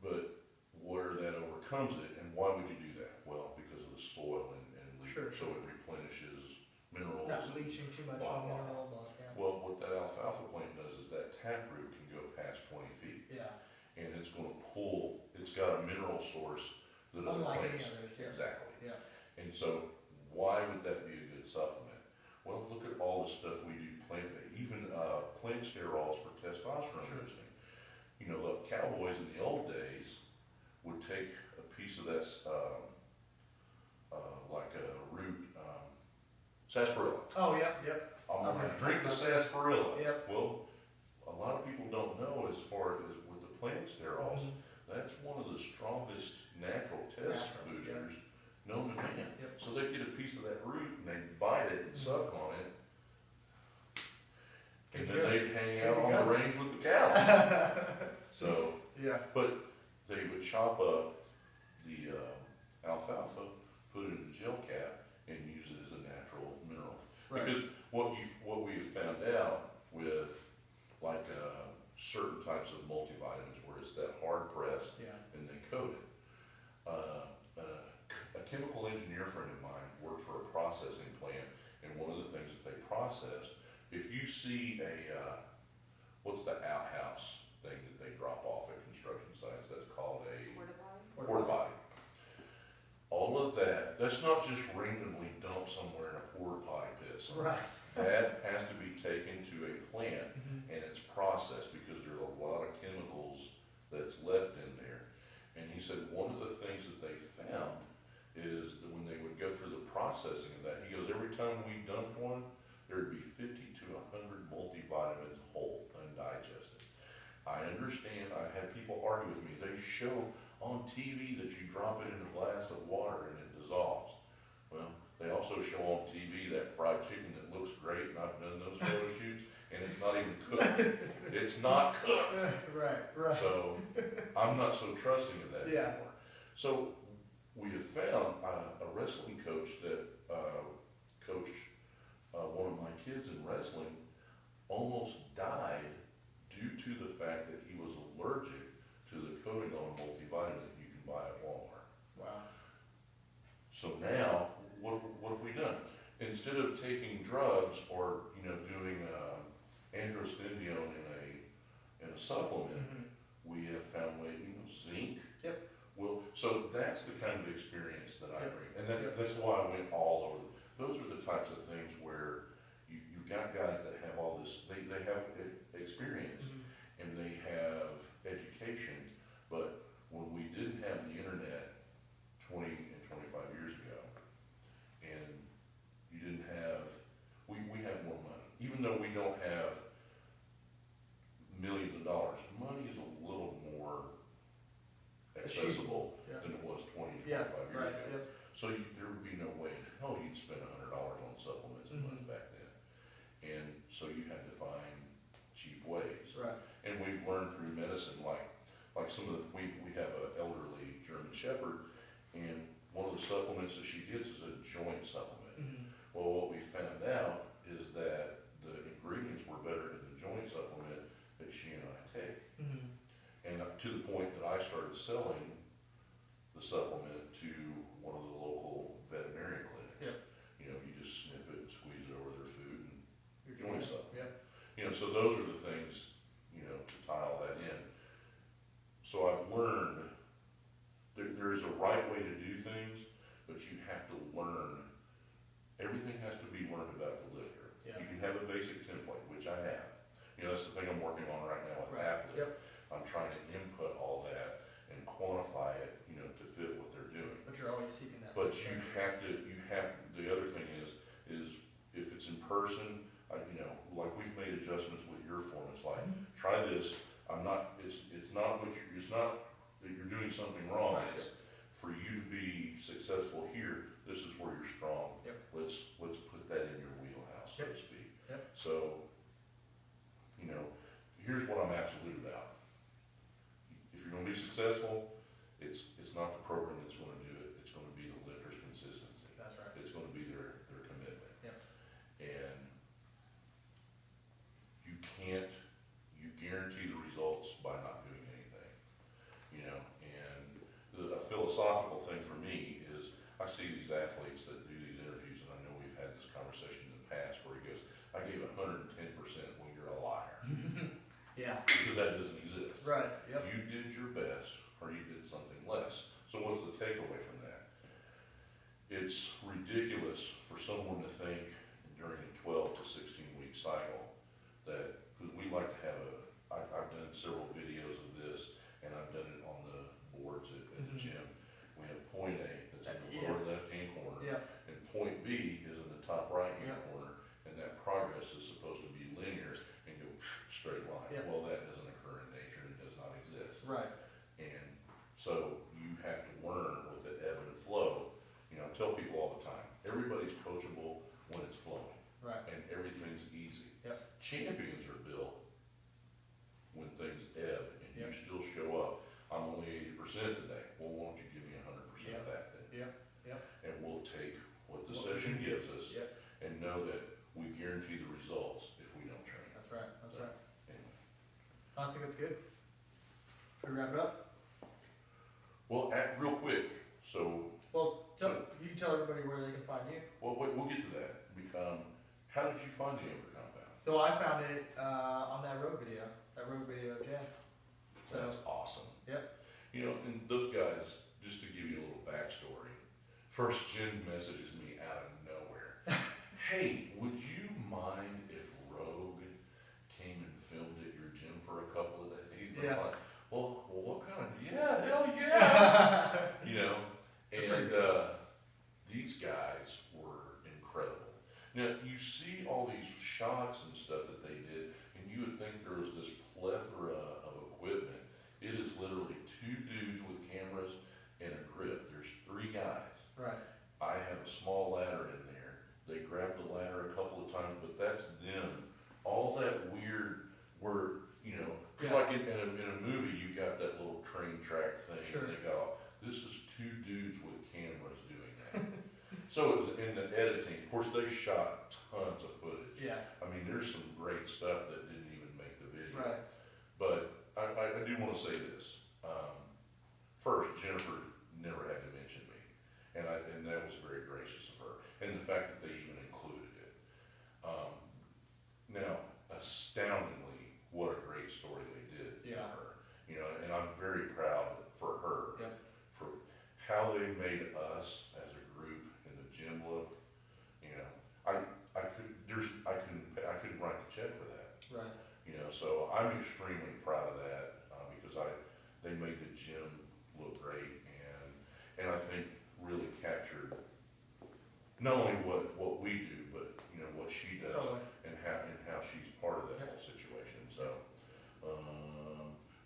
Speaker 2: But where that overcomes it, and why would you do that? Well, because of the soil and
Speaker 1: Sure.
Speaker 2: so it replenishes minerals.
Speaker 1: Not leaching too much
Speaker 2: Blah,
Speaker 1: on
Speaker 2: blah,
Speaker 1: mineral, but yeah.
Speaker 2: Well, what that alfalfa plant does is that taproot can go past 20 feet,
Speaker 1: Yeah.
Speaker 2: and it's gonna pull, it's got a mineral source that other
Speaker 1: Unlike any
Speaker 2: plants.
Speaker 1: others, yeah.
Speaker 2: Exactly.
Speaker 1: Yeah.
Speaker 2: And so, why would that be a good supplement? Well, look at all the stuff we do plant-based, even plant sterols for testosterone
Speaker 1: Sure.
Speaker 2: boosting. You know, the cowboys in the old days would take a piece of that, like a root, sarsaparilla.
Speaker 1: Oh, yep, yep.
Speaker 2: I'm gonna
Speaker 1: Okay.
Speaker 2: drink the sarsaparilla.
Speaker 1: Yep.
Speaker 2: Well, a lot of people don't know as far as with the plant sterols,
Speaker 1: Mhm.
Speaker 2: that's one of the strongest natural test
Speaker 1: Natural,
Speaker 2: boosters known to man.
Speaker 1: Yep.
Speaker 2: So they get a piece of that root and they bite it and suck on it, and then they'd hang out on the range with the cows. So,
Speaker 1: Yeah.
Speaker 2: but they would chop up the alfalfa, put it in a gel cap, and use it as a natural mineral.
Speaker 1: Right.
Speaker 2: Because what we've found out with like certain types of multivitamins where it's that hard pressed
Speaker 1: Yeah.
Speaker 2: and they coat it. A chemical engineer friend of mine worked for a processing plant, and one of the things that they processed, if you see what's the outhouse thing that they drop off at construction sites, that's called a porta potty. All of that's not just randomly dumped somewhere in a porta potty pit somewhere.
Speaker 1: Right.
Speaker 2: That has to be taken to a plant
Speaker 1: Mhm.
Speaker 2: and it's processed because there are a lot of chemicals that's left in there. And he said one of the things that they found is that when they would go through the processing of that, he goes, every time we dumped one, there'd be 50 to 100 multivitamins whole, undigested. I understand, I had people argue with me, they show on TV that you drop it in a glass of water and it dissolves. Well, they also show on TV that fried chicken that looks great, and I've done those photo shoots, and it's not even cooked. It's not cooked.
Speaker 1: Right.
Speaker 2: So I'm not so trusting of that
Speaker 1: Yeah.
Speaker 2: anymore. So we have found a wrestling coach that coached one of my kids in wrestling almost died due to the fact that he was allergic to the coating on a multivitamin that you can buy at Walmart.
Speaker 1: Wow.
Speaker 2: So now, what have we done? Instead of taking drugs or, you know, doing androstenedione in a supplement,
Speaker 1: Mhm.
Speaker 2: we have found ways, you know, zinc.
Speaker 1: Yep.
Speaker 2: Well, so that's the kind of experience that I
Speaker 1: Yep.
Speaker 2: bring, and
Speaker 1: Yep.
Speaker 2: that's why I went all over. Those are the types of things where you've got guys that have all this, they have experience
Speaker 1: Mhm.
Speaker 2: and they have education, but when we didn't have the internet 20 and 25 years ago, and you didn't have, we have more money. Even though we don't have millions of dollars, money is a little more accessible
Speaker 1: Yeah.
Speaker 2: than it was 20,
Speaker 1: Yeah.
Speaker 2: 25
Speaker 1: Right.
Speaker 2: years ago.
Speaker 1: Yep.
Speaker 2: So there would be no way in hell you'd spend $100 on supplements and money
Speaker 1: Mhm.
Speaker 2: back then. And so you had to find cheap ways.
Speaker 1: Right.
Speaker 2: And we've learned through medicine, like some of the, we have an elderly German Shepherd, and one of the supplements that she gets is a joint supplement.
Speaker 1: Mhm.
Speaker 2: Well, what we found out is that the ingredients were better in the joint supplement that she and I take.
Speaker 1: Mhm.
Speaker 2: And to the point that I started selling the supplement to one of the local veterinarian clinics.
Speaker 1: Yep.
Speaker 2: You know, you just snip it and squeeze it over their food and
Speaker 1: You're
Speaker 2: joint
Speaker 1: doing it.
Speaker 2: supplement.
Speaker 1: Yep.
Speaker 2: You know, so those are the things, you know, to tie all that in. right way to do things, but you have to learn. Everything has to be learned about the lifter.
Speaker 1: Yeah.
Speaker 2: You can have a basic template, which I have. You know, that's the thing I'm working on right now with
Speaker 1: Right.
Speaker 2: Aplift.
Speaker 1: Yep.
Speaker 2: I'm trying to input all that and quantify it, you know, to fit what they're doing.
Speaker 1: But you're always seeking that.
Speaker 2: But the other thing is if it's in person, you know, like we've made adjustments with your form, it's like, try this, it's not that you're doing something wrong,
Speaker 1: Right.
Speaker 2: it's for you to be successful here, this is where you're strong.
Speaker 1: Yep.
Speaker 2: Let's put that in your wheelhouse, so to
Speaker 1: Yep.
Speaker 2: speak.
Speaker 1: Yep.
Speaker 2: So, you know, here's what I'm absolute about. If you're gonna be successful, it's not the program that's gonna do it, it's gonna be the lifter's consistency.
Speaker 1: That's right.
Speaker 2: It's gonna be their commitment.
Speaker 1: Yep.
Speaker 2: And you guarantee the results by not doing anything, you know, and a philosophical thing for me is, I see these athletes that do these interviews, and I know we've had this conversation in the past, where he goes, I gave 110%, well, you're a liar,
Speaker 1: Yeah.
Speaker 2: because that doesn't exist.
Speaker 1: Right. Yep.
Speaker 2: You did your best, or you did something less. So what's the takeaway from that? It's ridiculous for someone to think during a 12 to 16 week cycle that, because we like to have I've done several videos of this, and I've done it on the boards at the gym. We have point A that's in the lower left-hand corner,
Speaker 1: Yep.
Speaker 2: and point B is in the top right-hand
Speaker 1: Yep.
Speaker 2: corner, and that progress is supposed to be linear and go straight line.
Speaker 1: Yep.
Speaker 2: Well, that doesn't occur in nature, and it does not exist.
Speaker 1: Right.
Speaker 2: And so you have to learn with the ebb and flow. You know, I tell people all the time, everybody's coachable when it's flowing,
Speaker 1: Right.
Speaker 2: and everything's easy.
Speaker 1: Yep.
Speaker 2: Champions are built when things ebb and you
Speaker 1: Yep.
Speaker 2: still show up. I'm only 80% today. Well, why don't you give me 100% of that then?
Speaker 1: Yep. Yep.
Speaker 2: And we'll take what the
Speaker 1: What
Speaker 2: session
Speaker 1: we
Speaker 2: gives us
Speaker 1: Yep.
Speaker 2: and know that we guarantee the results if we don't train.
Speaker 1: That's right. That's right.
Speaker 2: Anyway.
Speaker 1: I think that's good. Should we wrap it up?
Speaker 2: Well, real quick, so
Speaker 1: Well, you tell everybody where they can find you.
Speaker 2: well, we'll get to that. How did you find the Amber Compound?
Speaker 1: So I found it on that road video of Jen. So
Speaker 2: That's awesome.
Speaker 1: Yep.
Speaker 2: You know, and those guys, just to give you a little backstory, first Jim messages me out of nowhere. Hey, would you mind if Rogue came and filmed at your gym for a couple of days? I'm
Speaker 1: Yeah.
Speaker 2: like, well, what kind of, yeah, hell yeah. You know, and these guys were incredible. Now, you see all these shots and stuff that they did, and you would think there was this plethora of equipment. It is literally two dudes with cameras and a grip. There's three guys.
Speaker 1: Right.
Speaker 2: I have a small ladder in there. They grabbed the ladder a couple of times, but that's them. All that weird, you know, 'cause
Speaker 1: Yeah.
Speaker 2: like in a movie, you got that little train track thing.
Speaker 1: Sure.
Speaker 2: And they got, this is two dudes with cameras doing that. So it was in the editing. Of course, they shot tons of footage.
Speaker 1: Yeah.
Speaker 2: I mean, there's some great stuff that didn't even make the video.
Speaker 1: Right.
Speaker 2: But I do want to say this. First, Jennifer never had to mention me, and that was very gracious of her, and the fact that they even included it. Now, astoundingly, what a great story they did
Speaker 1: Yeah.
Speaker 2: with her. You know, and I'm very proud for her,
Speaker 1: Yep.
Speaker 2: for how they made us as a group in the gym look. You know, I couldn't write the check for that.
Speaker 1: Right.
Speaker 2: You know, so I'm extremely proud of that, because they made the gym look great, and I think really captured not only what we do, but, you know, what she does
Speaker 1: Totally.
Speaker 2: and how she's part of that
Speaker 1: Yep.
Speaker 2: whole situation, so,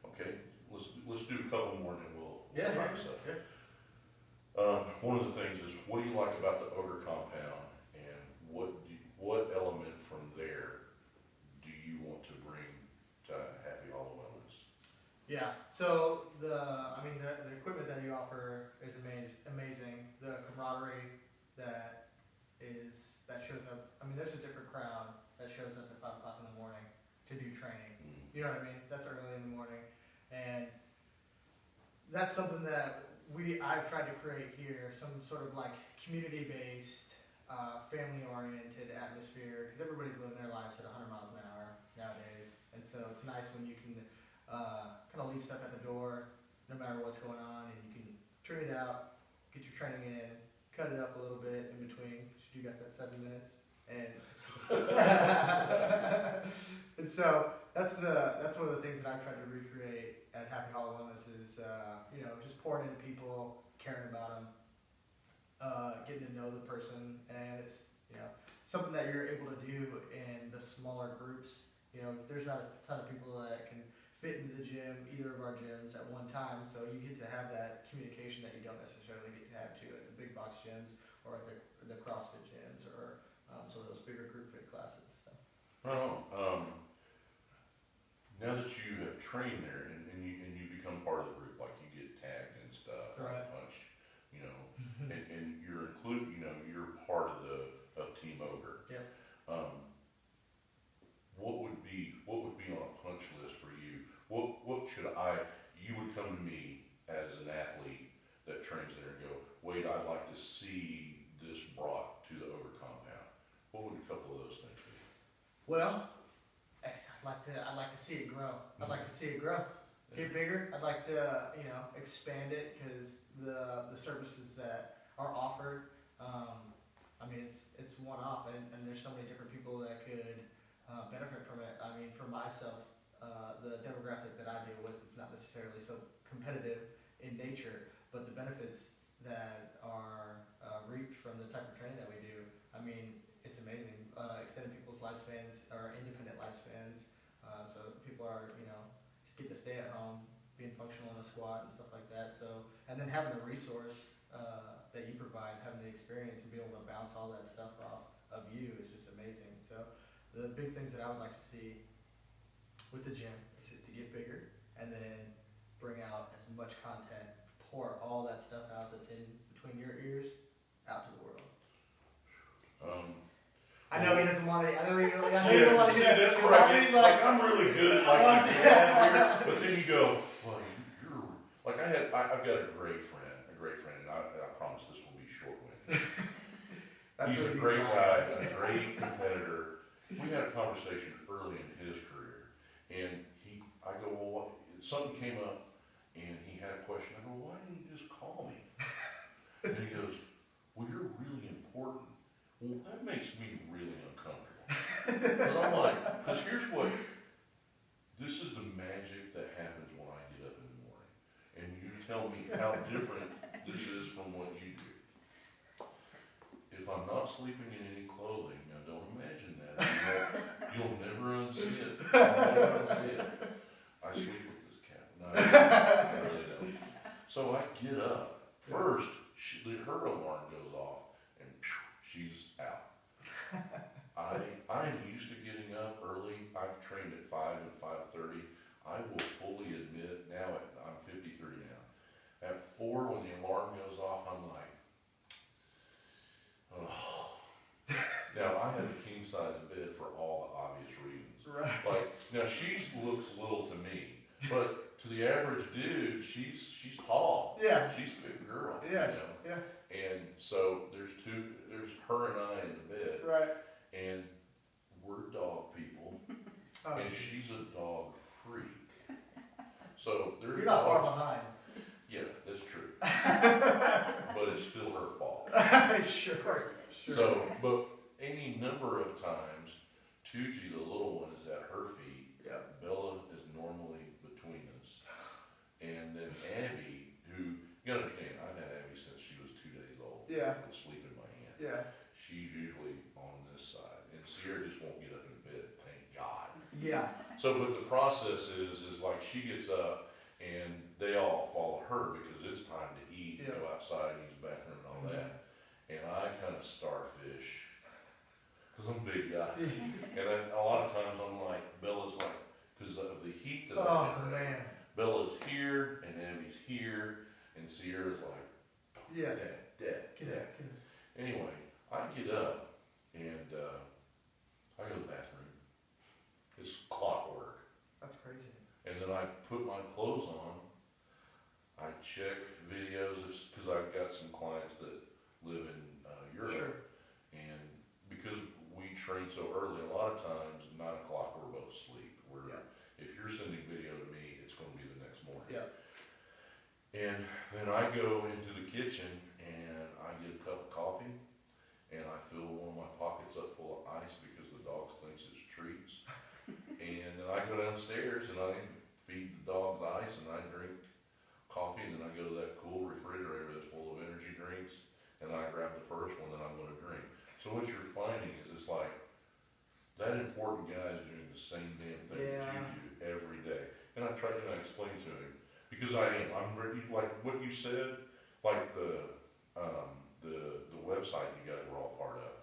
Speaker 2: okay, let's do a couple more and then we'll
Speaker 1: Yeah.
Speaker 2: wrap this up.
Speaker 1: Yeah.
Speaker 2: One of the things is, what do you like about the Ogre Compound, and what element from there do you want to bring to Happy Hollow Wellness?
Speaker 1: Yeah. So the equipment that you offer is amazing. The camaraderie that shows up. I mean, there's a different crowd that shows up at 5 o'clock in the morning to do training. You know what I mean? That's early in the morning, and that's something that I've tried to create here. Some sort of like community-based, family-oriented atmosphere, because everybody's living their lives at 100 miles an hour nowadays, and so it's nice when you can kind of leave stuff at the door, no matter what's going on, and you can train it out, get your training in, cut it up a little bit in between, because you do got that 7 minutes. And, and so that's one of the things that I've tried to recreate at Happy Hollow Wellness is, just pouring into people, caring about them, getting to know the person, and it's, something that you're able to do in the smaller groups. There's not a ton of people that can fit into the gym, either of our gyms at one time, so you get to have that communication that you don't necessarily get to have at the big box gyms or at the CrossFit gyms or some of those bigger group fit classes. So.
Speaker 2: Well, now that you have trained there and you become part of the group, like you get tagged and stuff,
Speaker 1: Right.
Speaker 2: punch, and you're included, you're part of Team Ogre.
Speaker 1: Yep.
Speaker 2: What would be on a punch list for you? What should you would come to me as an athlete that trains there and go, Wade, I'd like to see this brought to the Ogre compound. What would a couple of those things be?
Speaker 1: Well, I'd like to see it grow. I'd like to see it grow, get bigger. I'd like to expand it because the services that are offered. It's one off, and there's so many different people that could benefit from it. For myself, the demographic that I deal with, it's not necessarily so competitive in nature, but the benefits that are reaped from the type of training that we do, it's amazing. Extending people's lifespans or independent lifespans, so people are just getting to stay at home, being functional in a squat and stuff like that. So, and then having the resource that you provide, having the experience and being able to bounce all that stuff off of you is just amazing. So the big things that I would like to see with the gym is to get bigger and then bring out as much content, pour all that stuff out that's in between your ears out to the world. I know he doesn't want to. I know you don't want to hear that.
Speaker 2: That's where I get, I'm really good at here, but then you go, well, you're like I've got a great friend, and I promise this will be short-winded. He's a great guy, a great competitor. We had a conversation early in his career, and I go, well, what? Something came up, and he had a question. I go, why didn't you just call me? And he goes, well, you're really important. Well, that makes me really uncomfortable. Because I'm like, this is the magic that happens when I get up in the morning. And you tell me how different this is from what you do. If I'm not sleeping in any clothing, now don't imagine that. You'll never unsee it. I sleep with this cat. No, I really don't. So I get up. First, her alarm goes off, and she's out. I'm used to getting up early. I've trained at 5 and 5:30. I will fully admit now, I'm 53 now. At 4, when the alarm goes off, I'm like, oh. Now, I have a king-size bed for all the obvious reasons.
Speaker 1: Right.
Speaker 2: Now she looks little to me, but to the average dude, she's tall.
Speaker 1: Yeah.
Speaker 2: She's a big girl.
Speaker 1: Yeah. Yeah.
Speaker 2: And so there's her and I in the bed.
Speaker 1: Right.
Speaker 2: And we're dog people, and she's a dog freak. So there's
Speaker 1: You're not far
Speaker 2: dogs.
Speaker 1: behind.
Speaker 2: Yeah, that's true. But it's still her fault.
Speaker 1: Sure.
Speaker 3: Of course it is.
Speaker 1: Sure.
Speaker 2: So, but any number of times, Tucci, the little one, is at her feet.
Speaker 1: Yeah.
Speaker 2: Bella is normally between us. And then Abby, who, you gotta understand, I've had Abby since she was 2 days old.
Speaker 1: Yeah.
Speaker 2: Would sleep in my hand.
Speaker 1: Yeah.
Speaker 2: She's usually on this side. And Sierra just won't get up in bed, thank God.
Speaker 1: Yeah.
Speaker 2: So, but the process is like she gets up and they all follow her because it's time to eat,
Speaker 1: Yeah.
Speaker 2: go outside and use the bathroom and all that. And I kind of starfish because I'm a big guy. And then a lot of times I'm like, Bella's like, because of the heat that I
Speaker 1: Oh
Speaker 2: generate,
Speaker 1: man.
Speaker 2: Bella's here and Abby's here and Sierra's like,
Speaker 1: Yeah.
Speaker 2: Dad. Anyway, I get up and I go to the bathroom. It's clockwork.
Speaker 1: That's crazy.
Speaker 2: And then I put my clothes on. I check videos because I've got some clients that live in Europe.
Speaker 1: Sure.
Speaker 2: And because we train so early, a lot of times 9 o'clock we're both asleep.
Speaker 1: Yeah.
Speaker 2: If you're sending video to me, it's going to be the next morning.
Speaker 1: Yeah.
Speaker 2: And Then I go into the kitchen and I get a cup of coffee and I fill one of my pockets up full of ice because the dogs thinks it's treats. And then I go downstairs and I feed the dogs ice and I drink coffee, and then I go to that cool refrigerator that's full of energy drinks and I grab the first one that I'm gonna drink. So what you're finding is it's like that important guy is doing the same damn thing that you do every day. And I try and I explain to him, because I'm ready, like what you said, like the website you guys were all part of.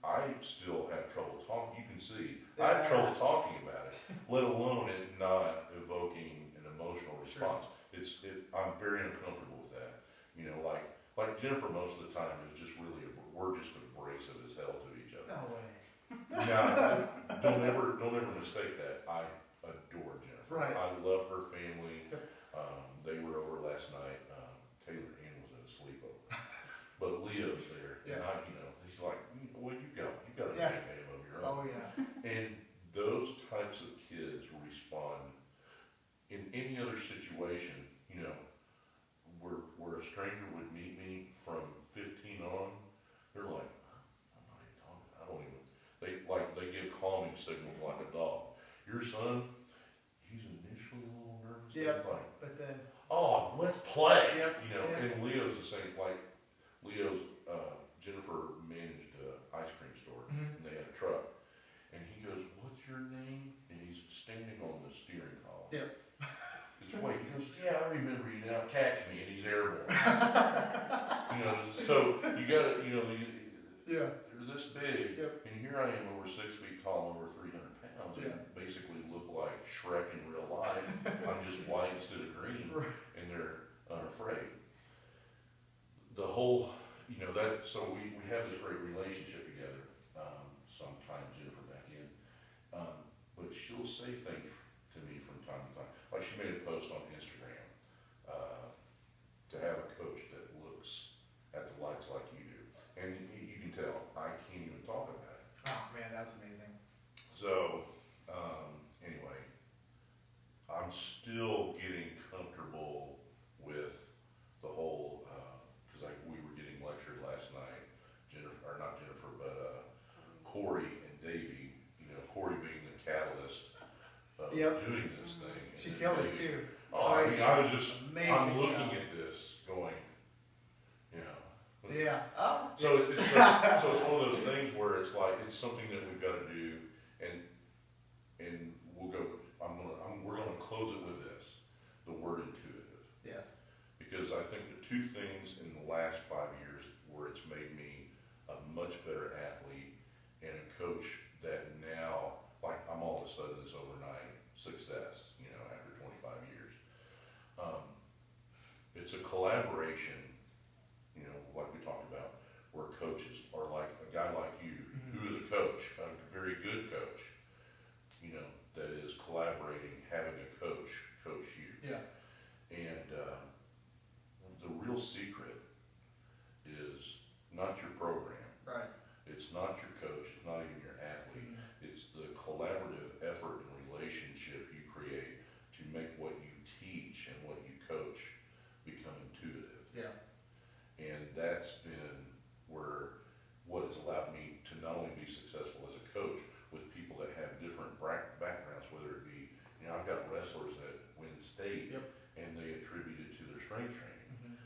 Speaker 2: I still have trouble talking. You can see I have trouble talking about it, let alone it not evoking an emotional response. I'm very uncomfortable with that. You know, like Jennifer most of the time is just really we're just abrasive as hell to each other.
Speaker 1: No way.
Speaker 2: Now, don't ever mistake that. I adore Jennifer.
Speaker 1: Right.
Speaker 2: I love her family. They were over last night. Taylor Ann was in a sleepover, but Leo's there, and he's like, well, you got a nickname of your own.
Speaker 1: Oh yeah.
Speaker 2: And those types of kids respond in any other situation, you know, where a stranger would meet me from 15 on, they're like, I'm not even talking, I don't even, they give calming signals like a dog. Your son, he's initially a little nervous.
Speaker 1: Yeah,
Speaker 2: He's like,
Speaker 1: but then.
Speaker 2: oh, let's play.
Speaker 1: Yep.
Speaker 2: You know,
Speaker 1: Yeah.
Speaker 2: and Leo's the same, like, Jennifer managed an ice cream store, and they had a truck. And he goes, what's your name? And he's standing on the steering column.
Speaker 1: Yep.
Speaker 2: It's wait, he goes, yeah, I remember you now, catch me, and he's airborne. So you gotta,
Speaker 1: Yeah.
Speaker 2: they're this big,
Speaker 1: Yep.
Speaker 2: and here I am over 6 feet tall, over 300 pounds, and basically look like Shrek in real life. I'm just white instead of green, and they're unafraid. The whole, so we have this great relationship together. Sometimes Jennifer back in, but she'll say things to me from time to time. Like she made a post on Instagram to have a coach that looks at the lights like you do, and you can tell I can't even talk about it.
Speaker 1: Oh man, that's amazing.
Speaker 2: So anyway, I'm still getting comfortable with the whole because we were getting lectured last night. Not Jennifer, but Corey and Davey. Corey being the catalyst of doing this thing. And
Speaker 1: She
Speaker 2: then
Speaker 1: killed it
Speaker 2: Davey-
Speaker 1: too.
Speaker 2: Oh, I was just,
Speaker 1: Amazing
Speaker 2: I'm looking
Speaker 1: job.
Speaker 2: at this going,
Speaker 1: Yeah. Oh.
Speaker 2: So it's one of those things where it's like, it's something that we've got to do, and we'll go, we're gonna close it with this, the word intuitive.
Speaker 1: Yeah.
Speaker 2: Because I think the two things in the last 5 years where it's made me a much better athlete and a coach that now, like I'm all of a sudden this overnight success, after 25 years. It's a collaboration, like we talked about, where coaches are like a guy like you, who is a coach, a very good coach, that is collaborating, having a coach you.
Speaker 1: Yeah.
Speaker 2: And the real secret is not your program.
Speaker 1: Right.
Speaker 2: It's not your coach. It's not even your athlete. It's the collaborative effort and relationship you create to make what you teach and what you coach become intuitive.
Speaker 1: Yeah.
Speaker 2: And that's been what has allowed me to not only be successful as a coach with people that have different backgrounds, whether it be, I've got wrestlers that win state and they attribute it to their strength training.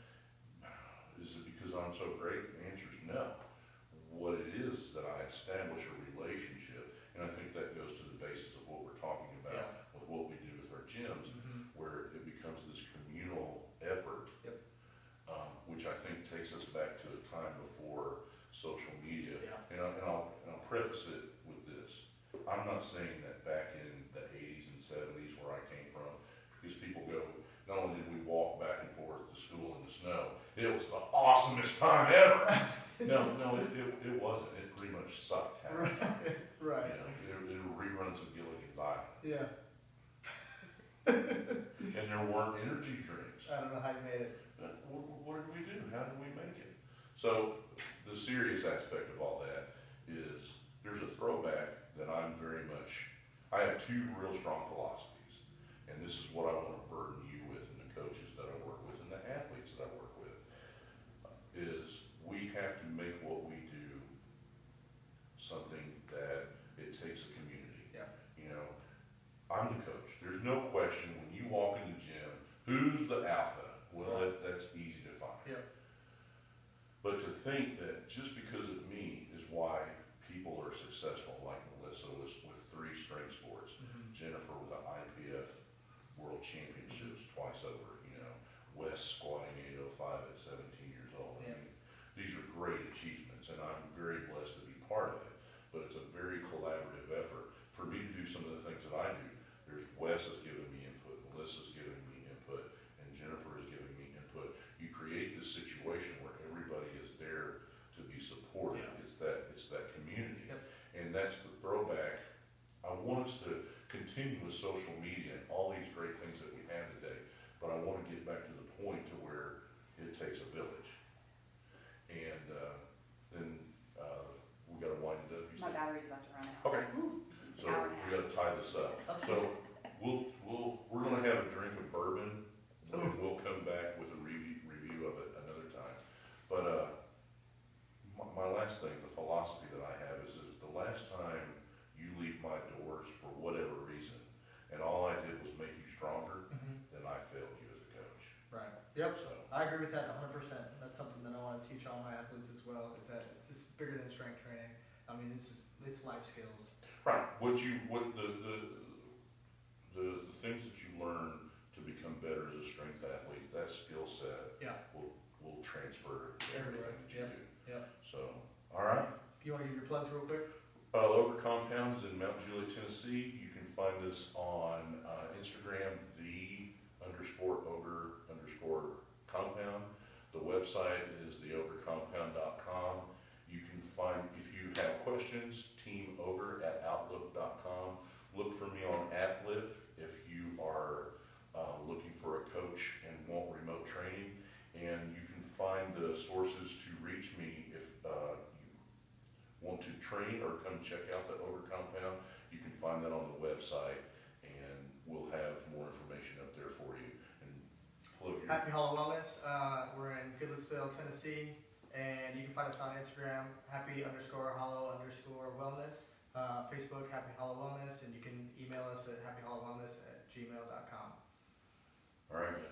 Speaker 2: Is it because I'm so great? The answer is no. What it is that I establish a relationship, and I think that goes to the basis of what we're talking about with what we do with our gyms, where it becomes this communal effort, which I think takes us back to the time before social media. And I'll preface it with this. I'm not saying that back in the 80s and 70s where I came from, because people go, not only did we walk back and forth to school in the snow, it was the awesomest time ever. No, it wasn't. It pretty much sucked.
Speaker 1: Right.
Speaker 2: There were reruns of Gilligan's Island.
Speaker 1: Yeah.
Speaker 2: And there weren't energy drinks.
Speaker 1: I don't know how you made it.
Speaker 2: What did we do? How did we make it? So the serious aspect of all that is there's a throwback that I have two real strong philosophies, and this is what I want to burden you with and the coaches that I work with and the athletes that I the alpha. Well, that's easy to find.
Speaker 1: Yep.
Speaker 2: But to think that just because of me is why people are successful, like Melissa was with 3 strength sports, Jennifer with the IPF World Championships twice over, you know, Wes squatting 805 at 17 years old. I mean, these are great achievements, and I'm very blessed to be part of it. But it's a very collaborative effort. For me to do some of the things that I do, there's Wes is giving me input, Melissa's giving me input, and Jennifer is giving me input. You create this situation where everybody is there to be supported.
Speaker 1: Yeah.
Speaker 2: It's that community.
Speaker 1: Yep.
Speaker 2: And that's the throwback. I want us to continue with social media and all these great things that we have today, but I want to get back to the point to where it takes a village. And then we got to wind it up. You
Speaker 4: My
Speaker 2: said.
Speaker 4: battery's about to run out.
Speaker 2: Okay.
Speaker 4: It's
Speaker 2: So
Speaker 4: an hour and a
Speaker 2: we
Speaker 4: half.
Speaker 2: got to tie this up.
Speaker 1: That's
Speaker 2: So we're going to have a drink of bourbon. And we'll come back with a review of it another time. But my last thing, the philosophy that I have is if the last time you leave my doors for whatever reason, and all I did was make you stronger, then I failed you as a coach.
Speaker 1: Right. Yep.
Speaker 2: So
Speaker 1: I agree with that 100%. That's something that I want to teach all my athletes as well. Is that it's just bigger than strength training. I mean, it's life skills.
Speaker 2: right, what the things that you learn to become better as a strength athlete, that skill set will transfer to everything that you do.
Speaker 1: Yep.
Speaker 2: So, all right.
Speaker 1: You want to give your plugs real quick?
Speaker 2: Ogre Compound is in Mount Juliet, Tennessee. You can find us on Instagram, _ogre_compound. The website is theogrecompound.com. You can find, if you have questions, teamogre@outlook.com. Look for me on AppLift if you are looking for a coach and want remote training. And you can find the sources to reach me if you want to train or come check out the Ogre Compound. You can find that on the website, and we'll have more information up there for you. And plug your
Speaker 1: Happy Hollow Wellness. We're in Goodlettsville, Tennessee, and you can find us on Instagram, happy_hollow_wellness. Facebook, Happy Hollow Wellness, and you can email us at happyhollowwellness@gmail.com.
Speaker 2: all right.